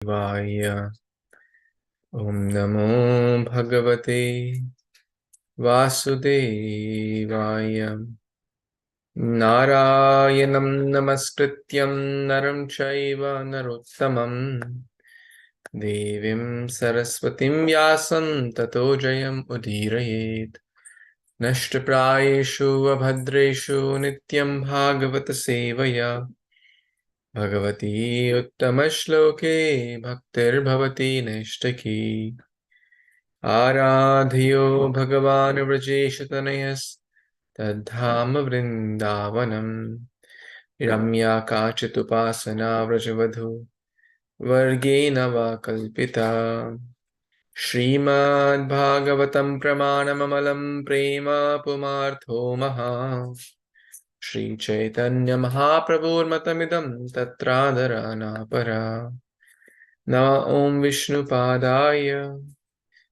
Vaya. Om Namo Bhagavate Vasudevaya. Narayanam Namaskrityam Naram Chaiva Narottamam Devim Saraswatim Vyasam Tato Jayam Udirayet Nashtaprayeshu Abhadreshu Nityaṁ Bhāgavata-sevayā Bhagavati Uttamashloke Bhaktir Bhavati Nishtaki Aradhiyo Bhagavan Vrajeshatanayas Tadhama Vrindavanam Ramya Kachitupasana Vrajavadhu Vargena va Kalpita Śrīmad-Bhāgavatam Pramanamamalam Prema Pumartho Maha Śrī Caitanya-Mahāprabhur Matamidam Tatradharana Para Nama Om Vishnu Padaya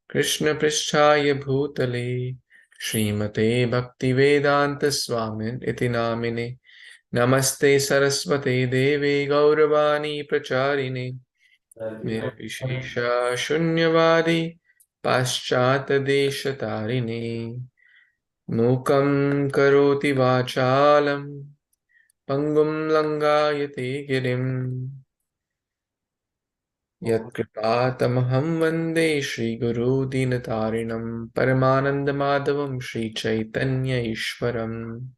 Krishna Pristhaya Bhutale Srimate Bhaktivedanta Swamin Iti Namine Namaste Saraswate Deve Gauravani Pracharine Nirvishesha Shunyavadi Paschat Deshatarine Mukam Karoti Vachalam Pangum Langayate Girim Yat Kripatamaham Vande Shri Guru Dinatarinam Paramananda Madhavam Shri Caitanya Ishwaram.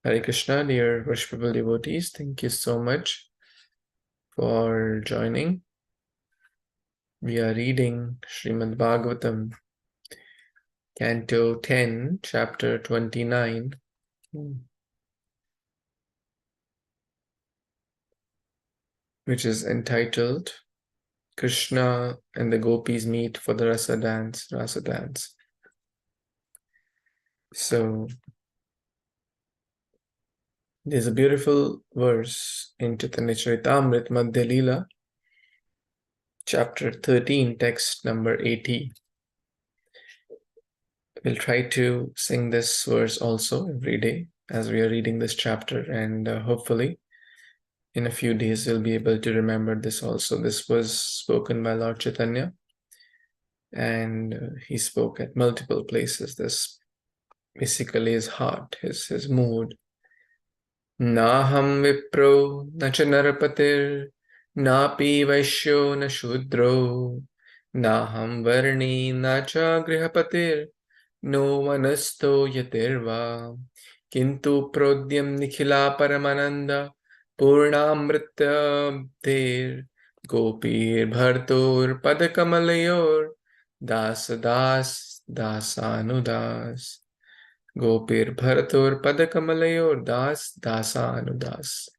Hare Krishna, dear worshipable devotees, thank you so much for joining. We are reading Śrīmad-Bhāgavatam Canto 10, Chapter 29. Which is entitled Kṛṣṇa and the Gopis meet for the Rasa dance. So there's a beautiful verse in Śrī Caitanya-caritāmṛta Madhya Lila, chapter 13, text number 80. We'll try to sing this verse also every day as we are reading this chapter, and hopefully in a few days we'll be able to remember this also. This was spoken by Lord Chaitanya, and he spoke at multiple places. This basically his heart, his mood. Naham vipro na cha narapatir napi vaishyo na shudro naham varni na cha grihapatir no manasto yatirva kintu prodyam nikhila paramananda purnamrita der gopir bhartur padakamalayur das dasanudas. Gopir Bharatur Padakamalayur Dasanudas.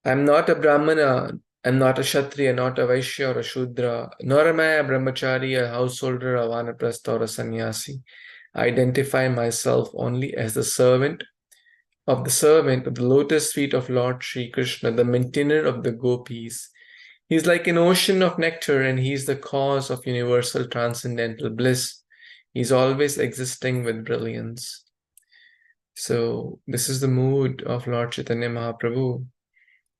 I'm not a Brahmana, I'm not a Kshatriya, not a Vaishya or a Shudra, nor am I a Brahmachari, a householder, a Vanaprastha or a Sannyasi. I identify myself only as the servant of the lotus feet of Lord Sri Krishna, the maintainer of the Gopis. He's like an ocean of nectar, and he's the cause of universal transcendental bliss. He's always existing with brilliance. So this is the mood of Lord Chaitanya Mahāprabhu,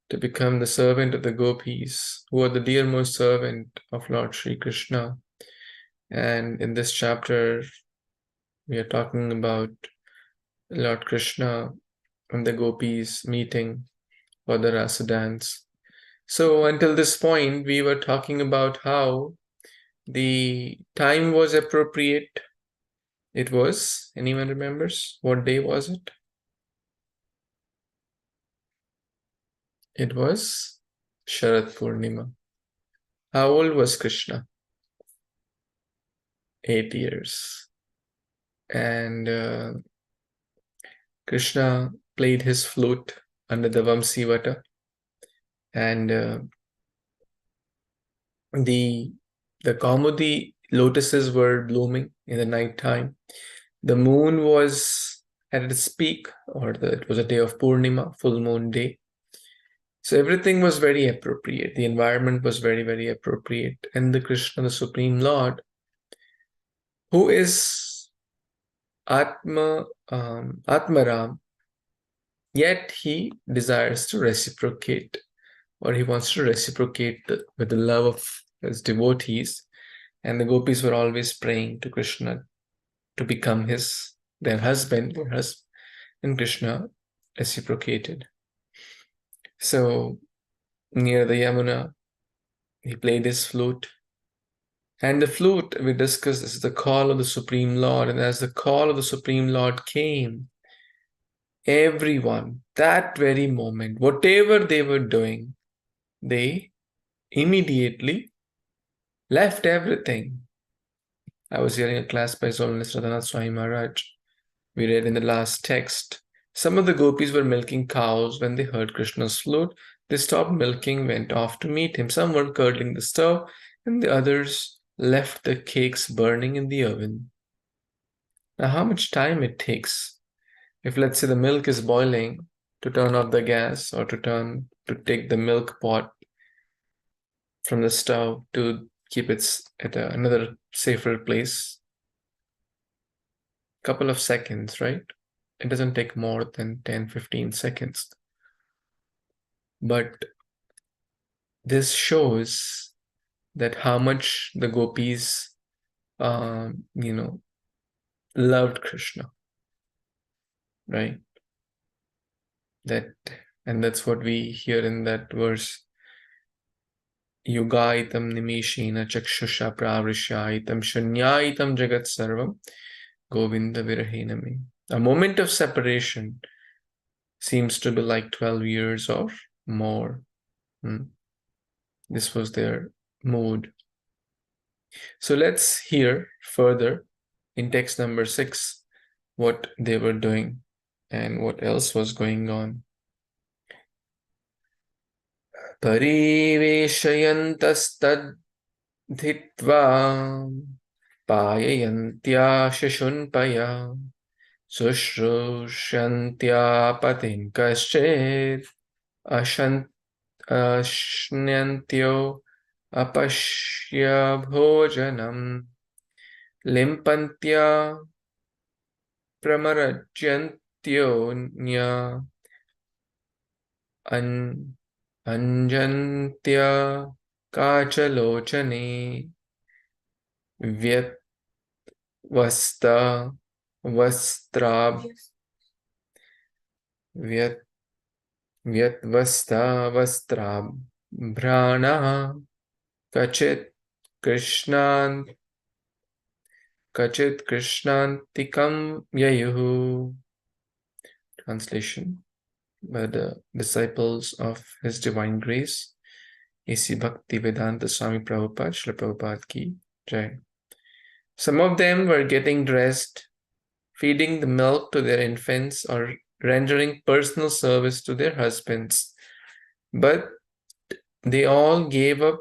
to become the servant of the Gopis, who are the dearmost servant of Lord Sri Krishna. And in this chapter, we are talking about Lord Krishna and the Gopis meeting for the Rasa dance. So until this point, we were talking about how the time was appropriate. It was, anyone remembers? What day was it? It was Sharad Purnima. How old was Krishna? 8 years. And Krishna played his flute under the Vamsivata. And the Kaumudi lotuses were blooming in the night time. The moon was at its peak, it was a day of Purnima, full moon day. So everything was very appropriate. The environment was very, very appropriate. And the Krishna, the Supreme Lord, who is Atmaram, Yet he desires to reciprocate, or he wants to reciprocate with the love of his devotees. And the gopis were always praying to Kṛṣṇa to become their husband, and Kṛṣṇa reciprocated. So near the Yamuna, he played his flute. And the flute, we discussed, this is the call of the Supreme Lord. And as the call of the Supreme Lord came, everyone, that very moment, whatever they were doing, they immediately left everything. I was hearing a class by His Holiness Radhanath Swami Maharaj. We read in the last text, some of the gopis were milking cows when they heard Krishna's flute. They stopped milking, went off to meet him. Some were curdling the stove, and the others left the cakes burning in the oven. Now, how much time it takes? If, let's say, the milk is boiling, to turn off the gas or to take the milk pot from the stove to keep it at another safer place. Couple of seconds, right? It doesn't take more than 10-15 seconds. But this shows that how much the gopis, loved Kṛṣṇa, right? And that's what we hear in that verse. Yugaitam nimishena chakshusha pravrishaitam shunyaitam jagat sarvam Govinda Virahenami. A moment of separation seems to be like 12 years or more. This was their mood. So let's hear further in text number 6 what they were doing and what else was going on. Pariveshayantastad dhitva payayantya shishunpaya sushrushyantya patim kaschet ashnantyo apashya bhojanam limpantya pramarajyantyo nya anjantya kachalochane Vyat Vastrab Brahna Kachit Kṛṣṇantikam Yayuhu. Translation by the disciples of His Divine Grace, A.C. Bhaktivedanta Swami Prabhupada, Srila Prabhupada Ki Jai. Some of them were getting dressed, feeding the milk to their infants, or rendering personal service to their husbands. But they all gave up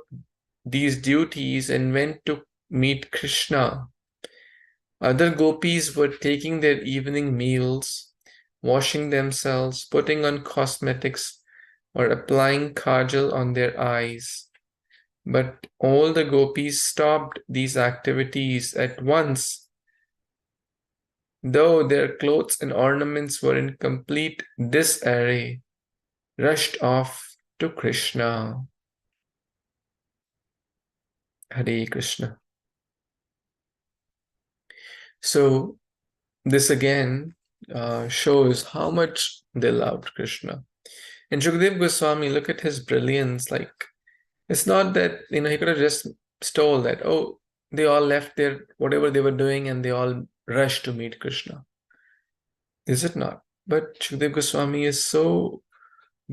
these duties and went to meet Kṛṣṇa. Other gopis were taking their evening meals, washing themselves, putting on cosmetics, or applying kajal on their eyes. But all the gopis stopped these activities at once, though their clothes and ornaments were in complete disarray, rushed off to Kṛṣṇa. Hare Krishna. So this again shows how much they loved Kṛṣṇa. And Shukadeva Goswami, look at his brilliance. Like, it's not that, he could have just stole that. Oh, they all left their, whatever they were doing, and they all rushed to meet Kṛṣṇa. Is it not? But Shukadeva Goswami is so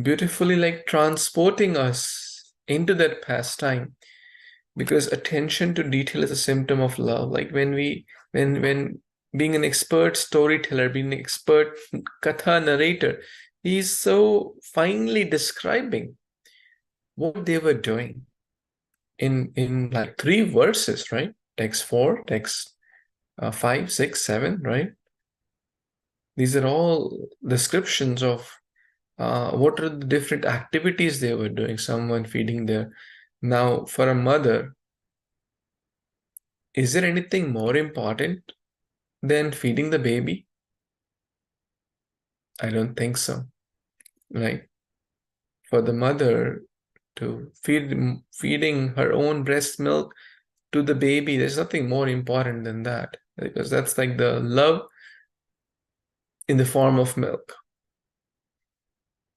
beautifully like transporting us into that pastime, because attention to detail is a symptom of love. Like when being an expert storyteller, being an expert katha narrator, he's so finely describing what they were doing in like 3 verses, right? Text 4, text 5, 6, 7, right? These are all descriptions of what are the different activities they were doing. Someone feeding their... Now, for a mother, is there anything more important than feeding the baby? I don't think so. right? For the mother to feeding her own breast milk to the baby, there's nothing more important than that, because that's like the love in the form of milk.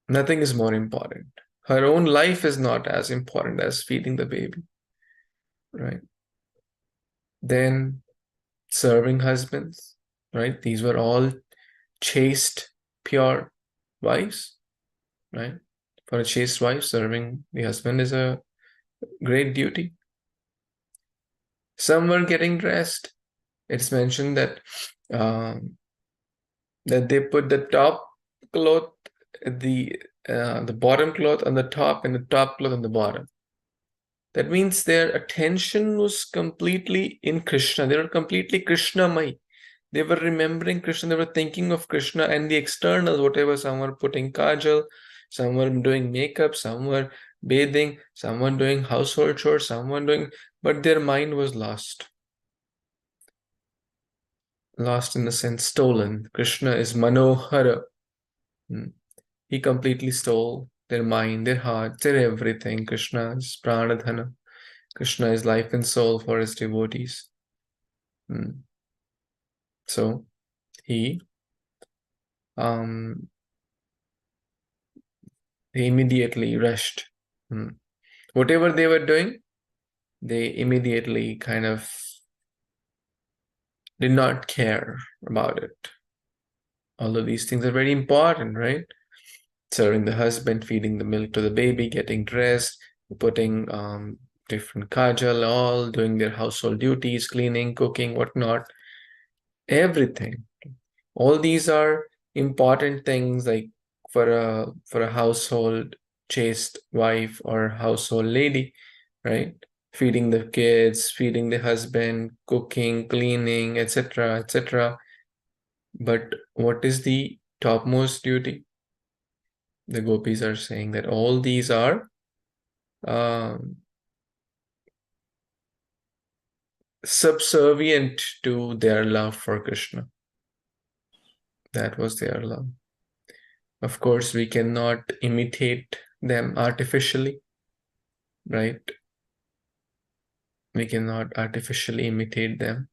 Nothing is more important. Her own life is not as important as feeding the baby, right? Then serving husbands, right? These were all chaste, pure wives, right? For a chaste wife, serving the husband is a great duty. Some were getting dressed. It's mentioned that that they put the top cloth, the bottom cloth on the top, and the top cloth on the bottom. That means their attention was completely in Kṛṣṇa. They were completely Kṛṣṇamai. They were remembering Kṛṣṇa. They were thinking of Kṛṣṇa and the external, whatever. Some were putting kajal, some were doing makeup, some were bathing, someone doing household chores, someone doing, but their mind was lost. Lost in the sense stolen. Kṛṣṇa is manohara. He completely stole their mind, their heart, their everything. Kṛṣṇa is pranadhana. Kṛṣṇa is life and soul for his devotees. So he immediately rushed. Whatever they were doing, they immediately kind of did not care about it. All of these things are very important, right? Serving the husband, feeding the milk to the baby, getting dressed, putting different kajal, all doing their household duties, cleaning, cooking, whatnot, everything. All these are important things, like for a household chaste wife or household lady, right? Feeding the kids, feeding the husband, cooking, cleaning, etc., etc. But what is the topmost duty? The gopis are saying that all these are subservient to their love for Kṛṣṇa. That was their love. Of course, we cannot imitate them artificially, right? We cannot artificially imitate them,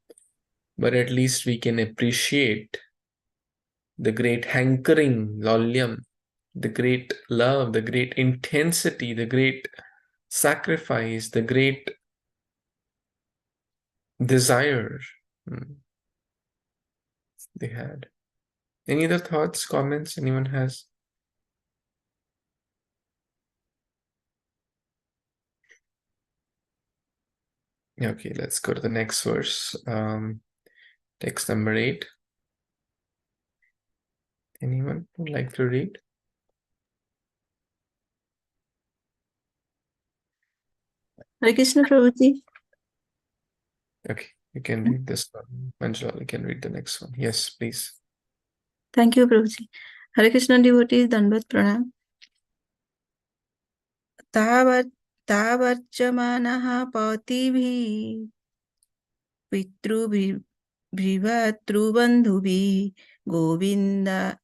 but at least we can appreciate the great hankering, lalyam, the great love, the great intensity, the great sacrifice, the great desire they had. Any other thoughts, comments anyone has? Okay, let's go to the next verse. Text number 8. Anyone would like to read? Hare Krishna, Prabhuji. Okay, you can read this one. Manjula, you can read the next one. Yes, please. Thank you, Prabhuji. Hare Krishna devotees, Dandavat Pranam. Tavarchamanaha pautibhi pitrubhrivatrubandubi Govinda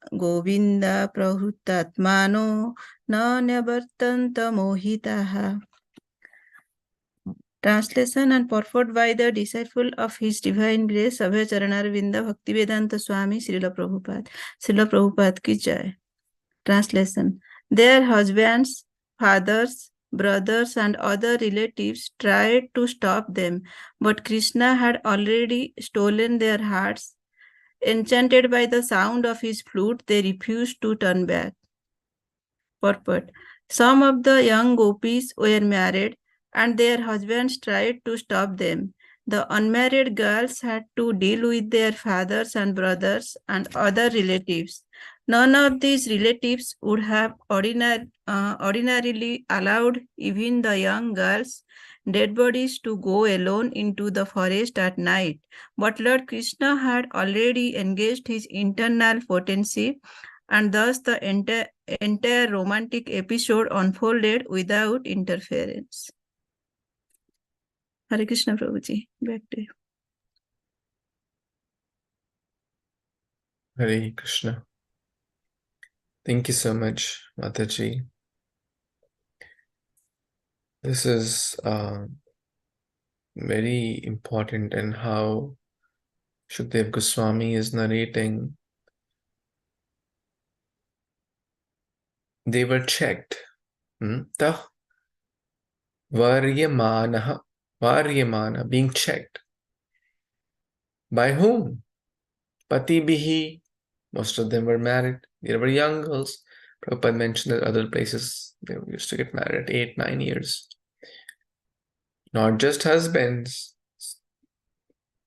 prahutatmano na nyavartanta mohitaha. Translation and purport by the disciple of His Divine Grace, Abhay Charanarvinda Bhaktivedanta Swami Srila Prabhupada ki jai. Translation. Their husbands, fathers, brothers and other relatives tried to stop them, but Kṛṣna had already stolen their hearts. Enchanted by the sound of his flute, they refused to turn back. Purport. Some of the young gopis were married, and their husbands tried to stop them. The unmarried girls had to deal with their fathers and brothers and other relatives. None of these relatives would have ordinarily allowed even the young girls' dead bodies to go alone into the forest at night. But Lord Kṛṣna had already engaged his internal potency, and thus the entire romantic episode unfolded without interference. Hare Krishna, Prabhuji. Back to you. Hare Krishna. Thank you so much, Mataji. This is very important, and how Shukdev Goswami is narrating. They were checked. Tah Varyamana, being checked. By whom? Patibihi. Most of them were married. They were young girls. Prabhupada mentioned that other places they used to get married at 8, 9 years. Not just husbands.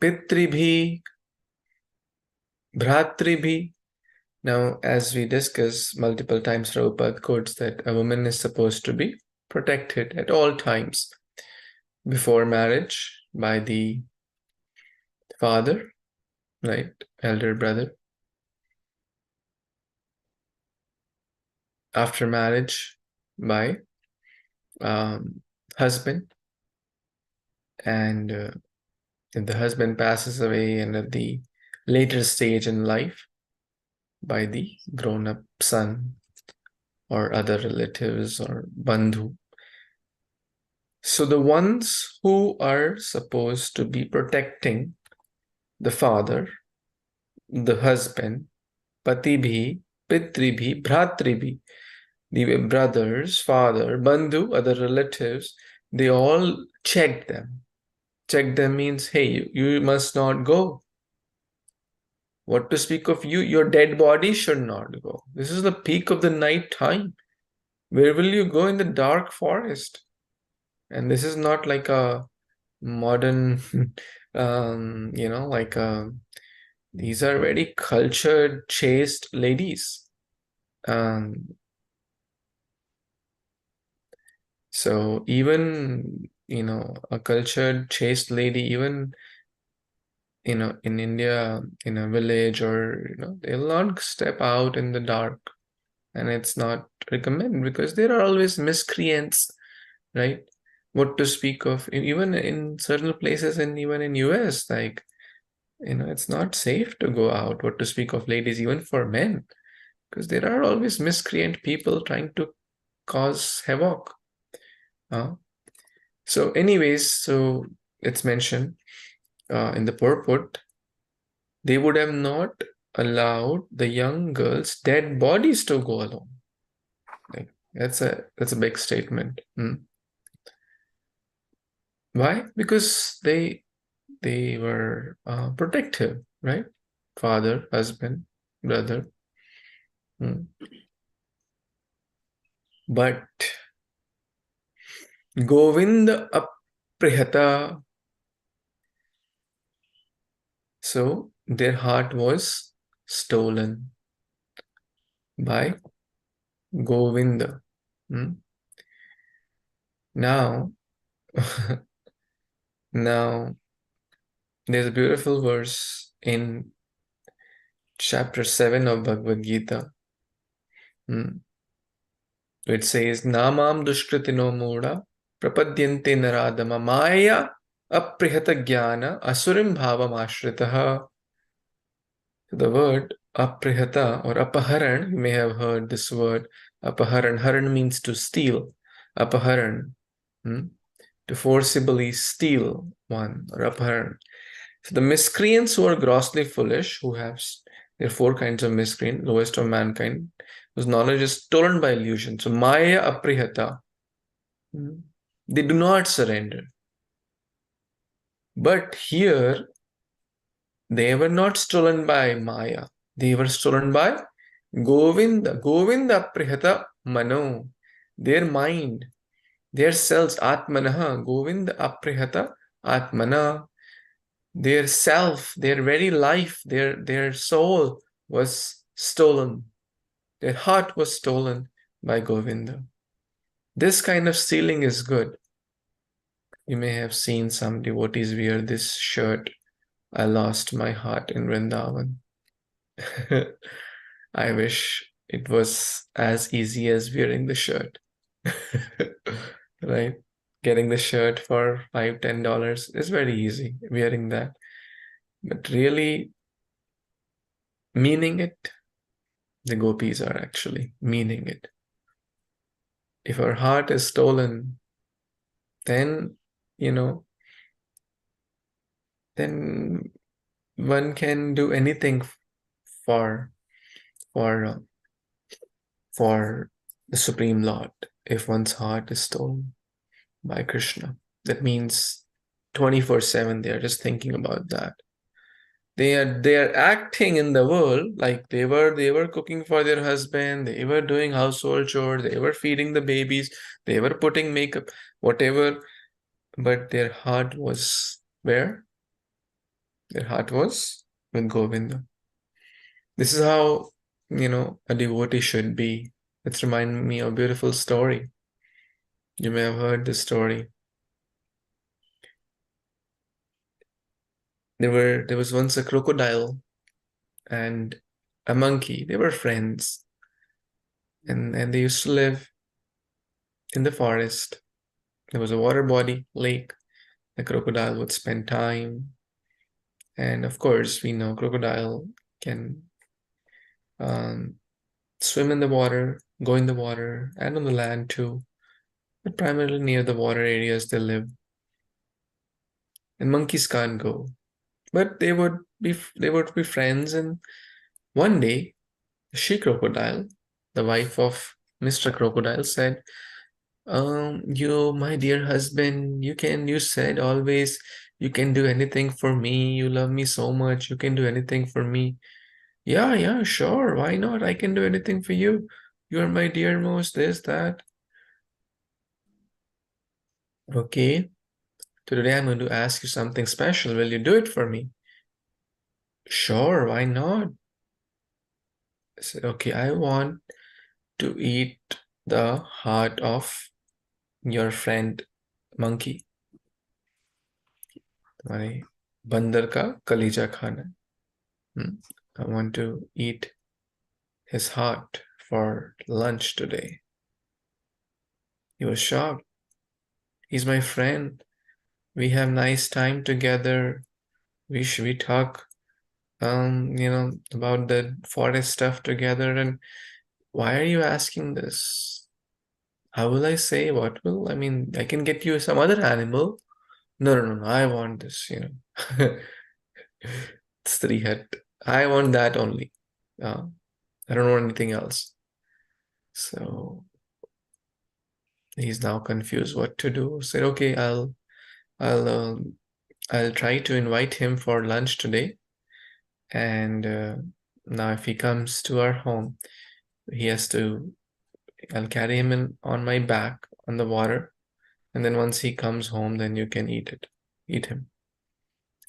Pitribhi, Bhratribhi. Now, as we discuss multiple times, Prabhupada quotes that a woman is supposed to be protected at all times before marriage by the father, right, elder brother. After marriage by husband, and if the husband passes away and at the later stage in life, by the grown-up son or other relatives or bandhu. So the ones who are supposed to be protecting the father, the husband, patibhi, pitribhi, bhratribhi, the brothers, father, bandhu, other relatives, they all check them. Check them means, hey, you must not go. What to speak of you? Your dead body should not go. This is the peak of the night time. Where will you go in the dark forest? And this is not like a modern, these are very cultured, chaste ladies. So even, a cultured, chaste lady, even, in India, in a village, or, they'll not step out in the dark. And it's not recommended because there are always miscreants, right? What to speak of even in certain places, and even in US, like, it's not safe to go out. What to speak of ladies, even for men, because there are always miscreant people trying to cause havoc. So anyways, so it's mentioned in the purport, they would have not allowed the young girls' dead bodies to go alone. Like, that's a big statement. Why? Because they were protective, right? Father, husband, brother. But Govinda aprihata. So their heart was stolen by Govinda. Now, now there's a beautiful verse in chapter 7 of Bhagavad Gita. It says, Namam dushkritino mudha prapadyante naradama maya aprihata jnana asurim bhavam ashritaha. So the word aprihata or apaharan, you may have heard this word. Apaharan. Haran means to steal. Apaharan. To forcibly steal one, or apaharan. So the miscreants who are grossly foolish, who have, there are 4 kinds of miscreant, lowest of mankind, whose knowledge is stolen by illusion. So maya aprihata. They do not surrender. But here, they were not stolen by Maya. They were stolen by Govinda. Govinda aprihata mano. Their mind, their selves, atmanaha. Govinda aprihata atmana. Their self, their very life, their soul was stolen. Their heart was stolen by Govinda. This kind of stealing is good. You may have seen some devotees wear this shirt, I lost my heart in Vrindavan. I wish it was as easy as wearing the shirt. Right? Getting the shirt for $5, $10 is very easy, wearing that. But really meaning it, The Gopis are actually meaning it. If our heart is stolen, then, then one can do anything for for for the Supreme Lord. If one's heart is stolen by Kṛṣṇa, that means 24/7 they are just thinking about that. They are acting in the world like they were cooking for their husband, they were doing household chores, they were feeding the babies, they were putting makeup, whatever, but their heart was where? Their heart was with Govinda. This is how, a devotee should be. It's reminding me of a beautiful story. You may have heard this story. There was once a crocodile and a monkey. They were friends. And they used to live in the forest. There was a water body, lake. The crocodile would spend time. And of course, we know crocodile can swim in the water, go in the water, and on the land too. But primarily near the water areas they live. And monkeys can't go. But they would be friends. And one day, she crocodile, the wife of Mr. Crocodile, said, you, my dear husband, you said always you can do anything for me. You love me so much. You can do anything for me. Yeah, sure. Why not? I can do anything for you. You are my dearmost, this, that. Okay. Today I'm going to ask you something special. Will you do it for me? Sure, why not? I said, okay, I want to eat the heart of your friend monkey. My bandar ka kalija khana. I want to eat his heart for lunch today. He was shocked. He's my friend. We have nice time together. We talk, about the forest stuff together. And why are you asking this? How will I say? What will? I mean, I can get you some other animal. No. I want this, Strihat. I want that only. I don't want anything else. So he's now confused what to do. Said, okay, I'll try to invite him for lunch today. And now if he comes to our home, I'll carry him on my back on the water. And then once he comes home, then you can eat him.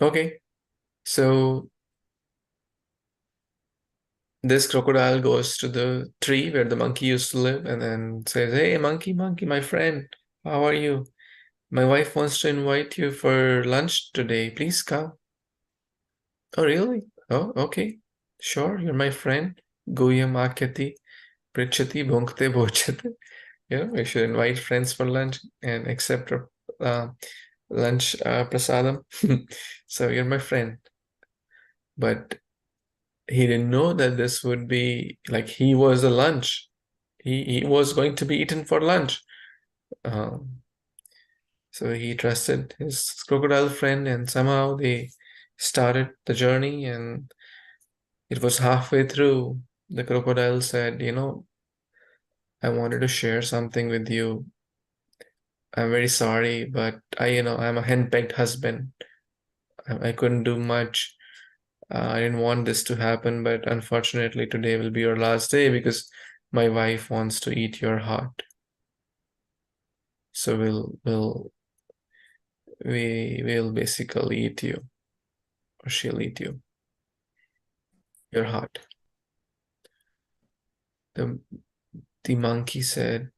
Okay. So this crocodile goes to the tree where the monkey used to live and then says, hey, monkey, my friend, how are you? My wife wants to invite you for lunch today. Please come. Oh, really? Oh, okay. Sure, you're my friend. Guyam akyati, prichati, bhunkte bhochate. We should invite friends for lunch and accept lunch prasadam. So you're my friend. But he didn't know that this would be like he was a lunch. He was going to be eaten for lunch. So he trusted his crocodile friend, and somehow they started the journey. And it was halfway through. The crocodile said, I wanted to share something with you. I'm very sorry, but I'm a henpecked husband. I couldn't do much. I didn't want this to happen, but unfortunately today will be your last day because my wife wants to eat your heart. So we'll basically eat you, or she'll eat you, your heart. The monkey said,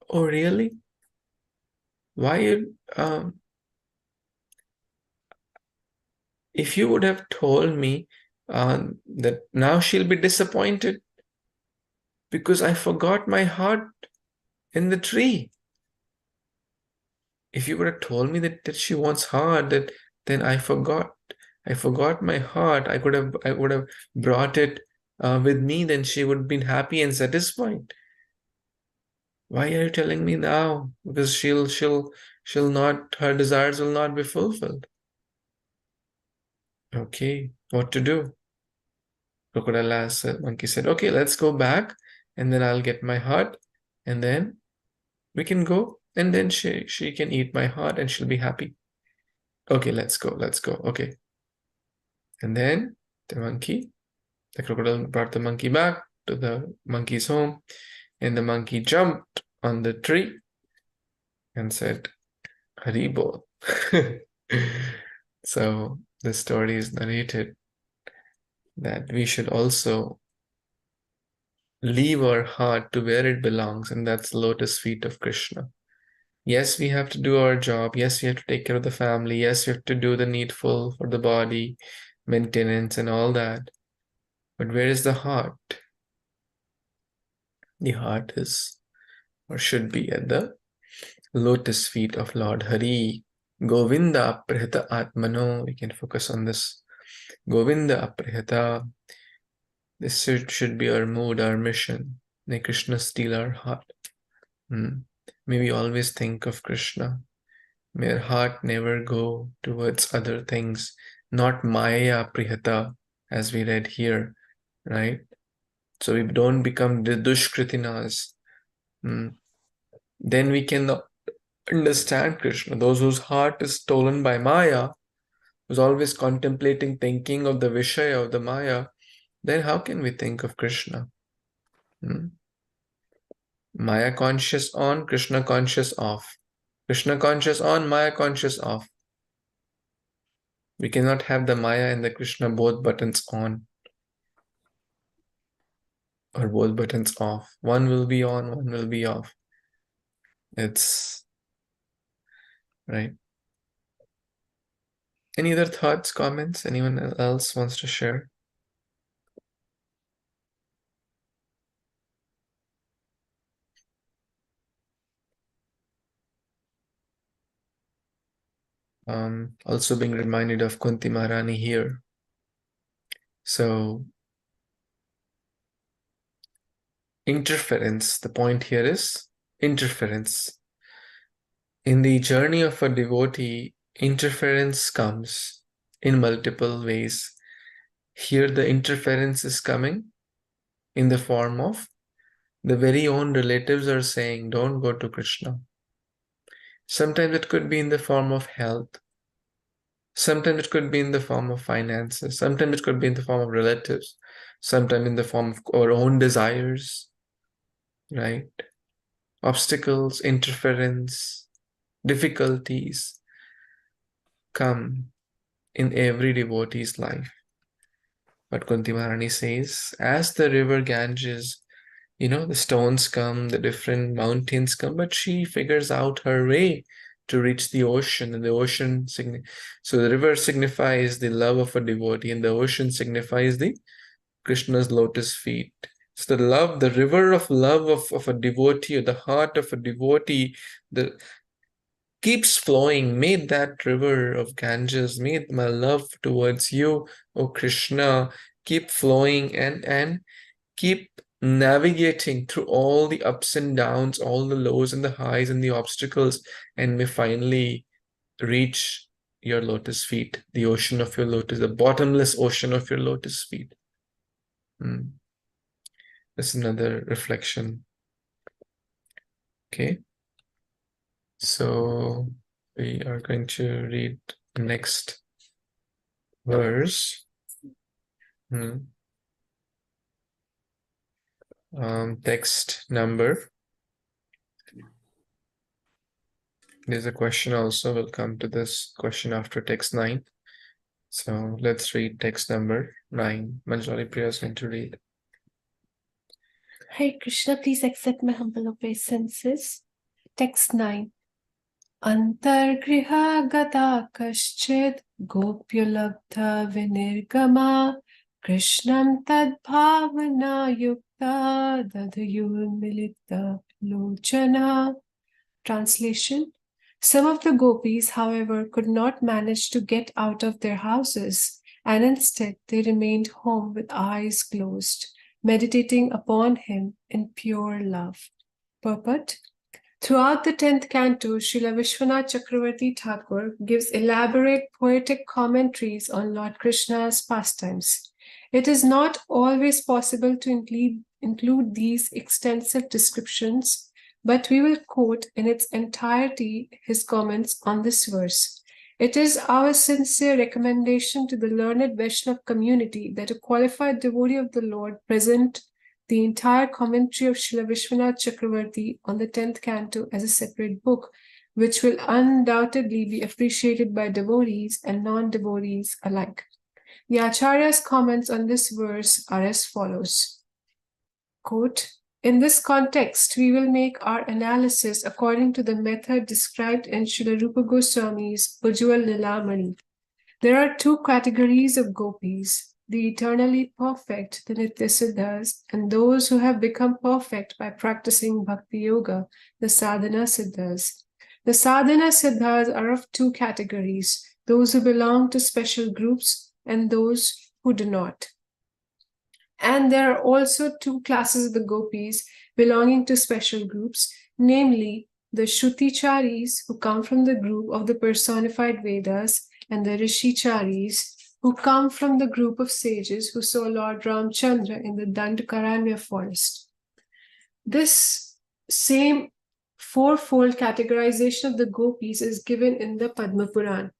oh, really? Why? If you would have told me that now she'll be disappointed because I forgot my heart in the tree. If you would have told me that she wants heart, then I forgot my heart. I would have brought it with me, then she would be happy and satisfied. Why are you telling me now? Because she'll not, her desires will not be fulfilled. Okay, what to do? Crocodile asked, monkey said, okay, let's go back and then I'll get my heart and then we can go and then she can eat my heart and she'll be happy. Okay, let's go. Okay. And then the crocodile brought the monkey back to the monkey's home and the monkey jumped on the tree and said, Haribol. So the story is narrated that we should also leave our heart to where it belongs, and that's the lotus feet of Kṛṣna. Yes, we have to do our job. Yes, we have to take care of the family. Yes, we have to do the needful for the body, maintenance and all that. But where is the heart? The heart is, or should be, at the lotus feet of Lord Hari. Govinda aprihita atmano. We can focus on this. Govinda aprihita. This should be our mood, our mission. May Kṛṣna steal our heart. May we always think of Kṛṣna. May our heart never go towards other things, not Maya prihata, as we read here, right? So we don't become the dushkritinas. Then we can understand Kṛṣna. Those whose heart is stolen by Maya, who's always contemplating, thinking of the Vishaya of the Maya, then how can we think of Kṛṣna? Maya conscious on, Kṛṣna conscious off. Kṛṣna conscious on, Maya conscious off. We cannot have the Maya and the Kṛṣna both buttons on or both buttons off. One will be on, one will be off. It's right. Any other thoughts, comments? Anyone else wants to share? Also being reminded of Kunti Maharani here. So interference, the point here is interference. In the journey of a devotee, interference comes in multiple ways. Here the interference is coming in the form of the very own relatives are saying, don't go to Kṛṣna. Sometimes it could be in the form of health. Sometimes it could be in the form of finances. Sometimes it could be in the form of relatives. Sometimes in the form of our own desires, right? Obstacles, interference, difficulties come in every devotee's life. But Kunti Maharani says, as the river Ganges, the stones come, the different mountains come, but she figures out her way to reach the ocean, and the ocean, so the river signifies the love of a devotee, and the ocean signifies the Krishna's lotus feet. So the love, the river of love of a devotee, or the heart of a devotee, keeps flowing. May that river of Ganges, may my love towards you, O Kṛṣna, keep flowing and keep navigating through all the ups and downs, all the lows and the highs and the obstacles, and may finally reach your lotus feet, the ocean of your lotus, the bottomless ocean of your lotus feet. That's another reflection. Okay. So we are going to read the next verse. Text number. There's a question also. We'll come to this question after text 9. So let's read text number 9. Manjari Priya is going to read. Hare Krishna, please accept my humble obeisances. Text 9. Antargriha gata kaschid gopyulabdha vinirgama Krishnam tad bhavana yukta dadayur milita lochana. Translation. Some of the gopis, however, could not manage to get out of their houses and instead they remained home with eyes closed, meditating upon him in pure love. Purport. Throughout the 10th canto, Srila Vishwanath Chakravarti Thakur gives elaborate poetic commentaries on Lord Krishna's pastimes. It is not always possible to include these extensive descriptions, but we will quote in its entirety his comments on this verse. It is our sincere recommendation to the learned Vaishnava community that a qualified devotee of the Lord present the entire commentary of Srila Vishwanath Chakravarti on the 10th canto as a separate book, which will undoubtedly be appreciated by devotees and non-devotees alike. The Acharya's comments on this verse are as follows. Quote, in this context, we will make our analysis according to the method described in Srila Rupa Goswami's Ujjwal Lilamani. There are two categories of gopis, the eternally perfect, the Nitya-siddhas, and those who have become perfect by practicing Bhakti Yoga, the Sadhana-siddhas. The Sadhana-siddhas are of two categories, those who belong to special groups and those who do not. And there are also two classes of the gopis belonging to special groups, namely the Shruti-charis, who come from the group of the personified Vedas, and the Rishi-charis, who come from the group of sages who saw Lord Ramchandra in the Dandakaranya forest. This same fourfold categorization of the gopis is given in the Padma Puran.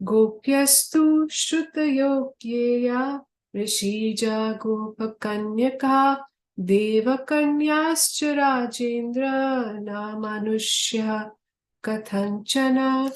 Gopyastu Shrutayogyeya Rishija Gopakanyaka Devakanyascha Rajendra Namanushya Kathanchana.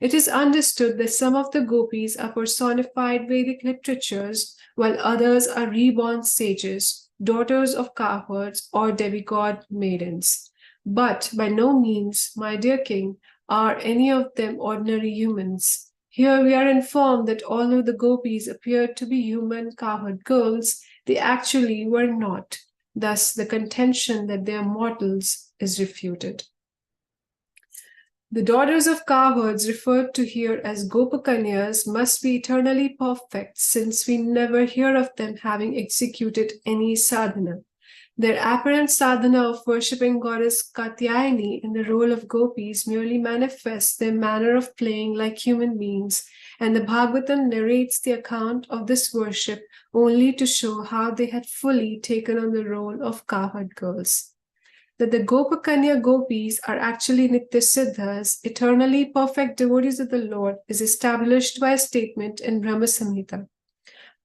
It is understood that some of the gopis are personified Vedic literatures, while others are reborn sages, daughters of cowherds, or demigod maidens. But by no means, my dear king, are any of them ordinary humans. Here we are informed that although the gopis appeared to be human cowherd girls, they actually were not. Thus, the contention that they are mortals is refuted. The daughters of cowherds referred to here as Gopakanyas must be eternally perfect, since we never hear of them having executed any sadhana. Their apparent sadhana of worshipping goddess Katyayani in the role of gopis merely manifests their manner of playing like human beings, and the Bhagavatam narrates the account of this worship only to show how they had fully taken on the role of cowherd girls. That the Gopakanya gopis are actually Nitya-siddhas, eternally perfect devotees of the Lord, is established by a statement in Brahma Samhita.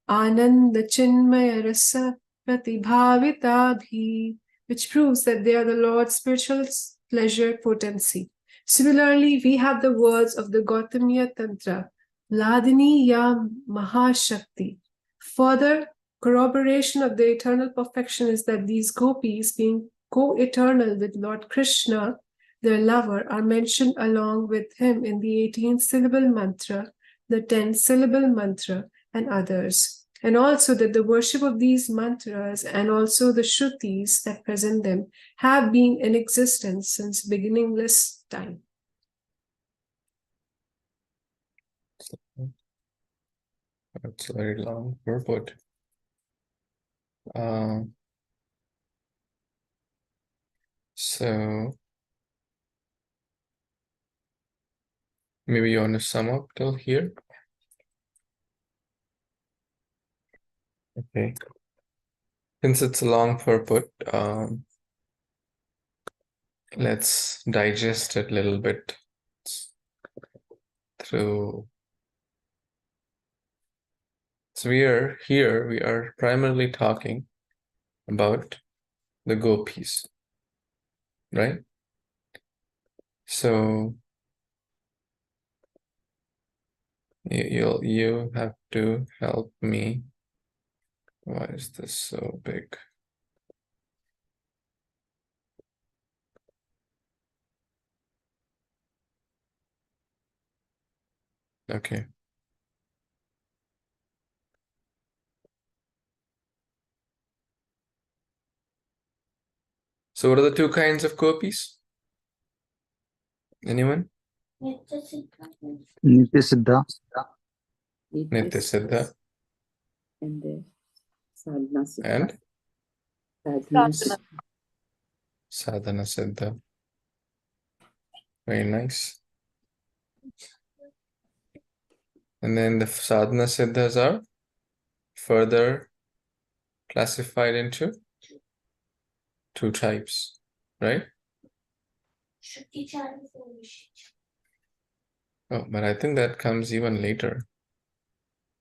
Ananda Chinmaya Rasa Pratibhavitabhi, which proves that they are the Lord's spiritual pleasure potency. Similarly, we have the words of the Gautamiya Tantra, Ladini Ya Mahashakti. Further corroboration of the eternal perfection is that these gopis, being co-eternal with Lord Kṛṣṇa, their lover, are mentioned along with him in the 18-syllable mantra, the 10-syllable mantra, and others. And also that the worship of these mantras and also the Shrutis that present them have been in existence since beginningless time. That's a very long purport. So maybe you want to sum up till here? Okay. Since it's a long purport, let's digest it a little bit through. So we are primarily talking about the gopis, right? So you have to help me. Why is this so big? Okay. So what are the two kinds of gopis? Anyone? Nitya-siddha. Nitya Siddha, and the sadhana siddha. and Sadhana. Sadhana Siddha. Very nice. And then the sadhana siddhas are further classified into two types, right? Oh, but I think that comes even later.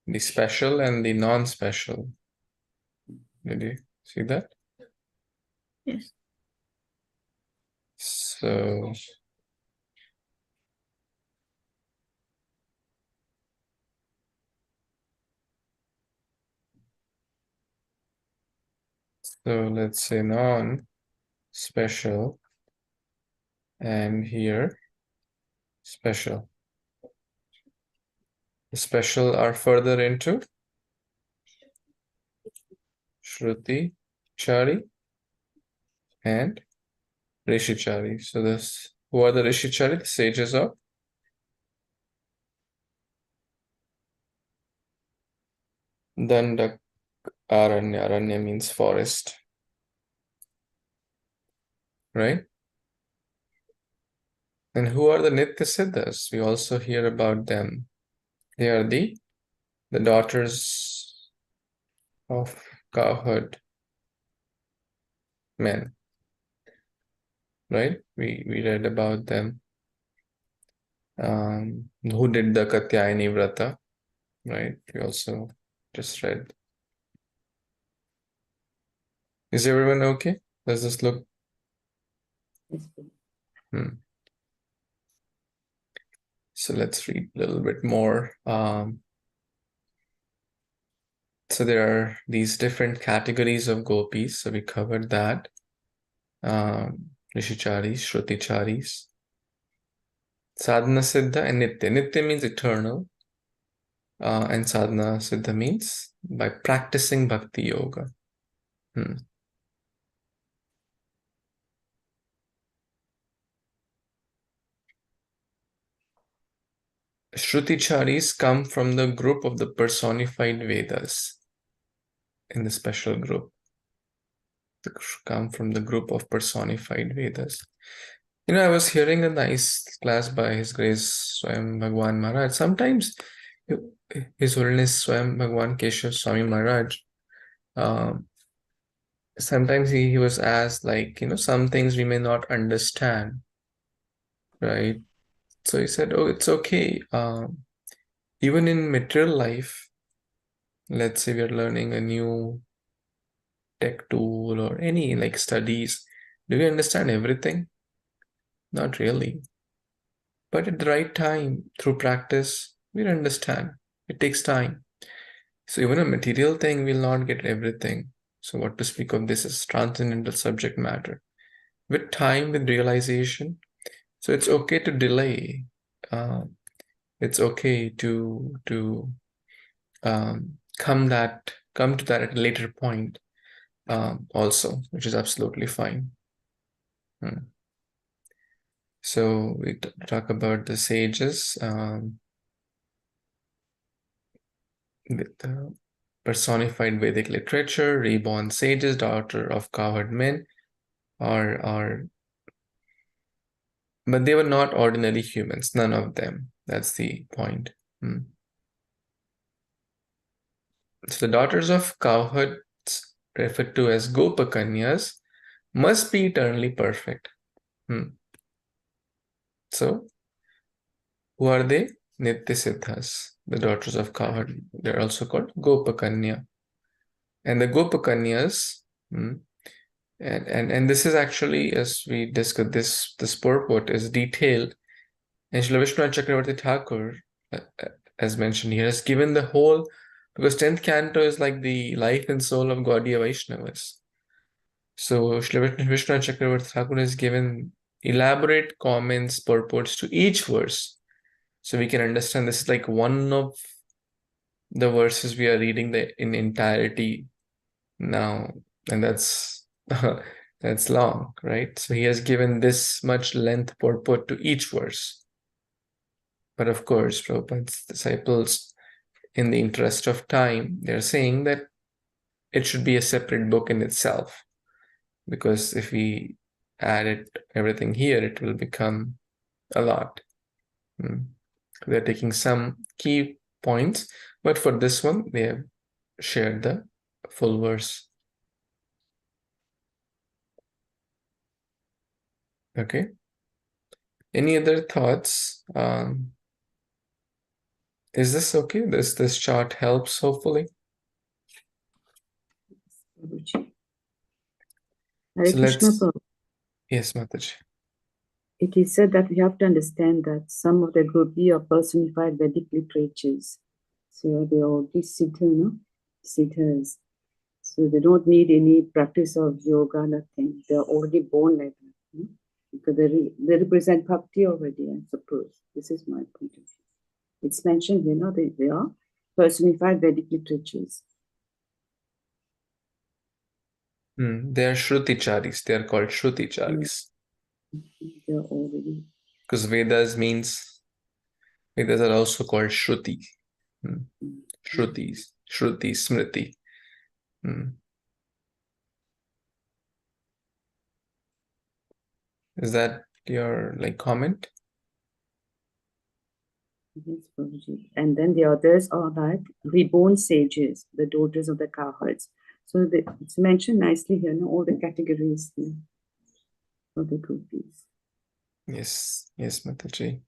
The special and the non-special. Did you see that? Yes. So let's say non-special, and here special. The special are further into Shruti Chari and Rishicari. So this, who are the Rishicari? The sages of Dandak Aranya. Aranya means forest, right? And who are the Nitya Siddhas? We also hear about them. They are the daughters of cowherd men, right? We read about them. Who did the Katyayani-vrata, right? We also just read. Is everyone okay? Does this look? So let's read a little bit more. So there are these different categories of gopis. So we covered that. Rishicharis, Shruticharis, Sadhana Siddha, and Nitya. Nitya means eternal. And Sadhana Siddha means by practicing Bhakti Yoga. Shruticharis come from the group of the personified Vedas. In the special group. They come from the group of personified Vedas. You know, I was hearing a nice class by His Grace Swayam Bhagwan Maharaj. Sometimes His Holiness Swayam Bhagwan Keshav Swami Maharaj, sometimes he was asked, like, you know, some things we may not understand, right? So he said, oh, it's okay. Even in material life, let's say we're learning a new tech tool or any like studies, do we understand everything? Not really. But at the right time, through practice, we'll understand. It takes time. So even a material thing will not get everything. So what to speak of this is transcendental subject matter. With time, with realization, so it's okay to delay. It's okay to come to that at a later point also, which is absolutely fine. So we talk about the sages with the personified Vedic literature, reborn sages, daughter of cowherd men, but they were not ordinary humans, none of them. That's the point. So the daughters of cowherds, referred to as Gopakanyas, must be eternally perfect. So, who are they? Nitya Siddhas, the daughters of cowherd. They're also called Gopakanya. And the Gopakanyas, and this is actually, as we discussed, this purport is detailed. And Srila Vishnu Chakravarti Thakur, as mentioned here, has given the whole, because 10th canto is like the life and soul of Gaudiya Vaishnavas. So Srila Vishnu Chakravarti Thakur has given elaborate comments, purports to each verse. So we can understand this is like one of the verses we are reading in entirety now. And that's that's long, right? So he has given this much length purport to each verse. But of course, Prabhupada's disciples in the interest of time, they're saying that it should be a separate book in itself, because if we add everything here, it will become a lot. They're taking some key points, but for this one, they have shared the full verse. Okay. Any other thoughts? Is this okay? This chart helps, hopefully. Hare So Krishna, let's. Prabhu. Yes, Mataji. It is said that we have to understand that some of the Gopi are personified Vedic literatures. So they are already siddhas. So they don't need any practice of yoga, nothing. They are already born like that. Because they represent bhakti already, I suppose. This is my point of view. It's mentioned, they are personified Vedic literatures. They are Shruticharis. They are called Shruticharis. They are already. Because Vedas are also called Shruti. Shrutis, Shruti, Smriti. Is that your comment? Yes, Prabhuji. And then the others are like reborn sages, the daughters of the cowherds. So it's mentioned nicely here, all the categories here of the Gopis. Yes, Mataji.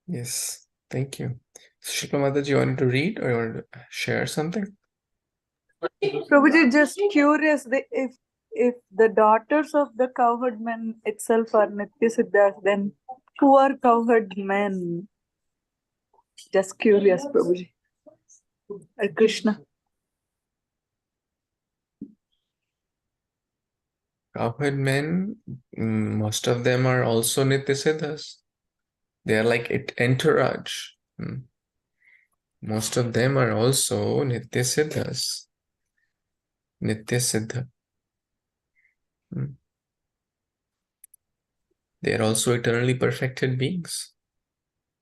Yes, thank you. So, Shilpa Mataji, you wanted to read or you wanted to share something? Prabhuji, just curious, if the daughters of the cowherd men itself are Nitya Siddhas, then who are cowherd men? Just curious, Prabhuji. Kṛṣṇa. Cowherd men, most of them are also Nitya Siddhas. They are like entourage. Most of them are also Nitya Siddhas. Nitya Siddha. They are also eternally perfected beings,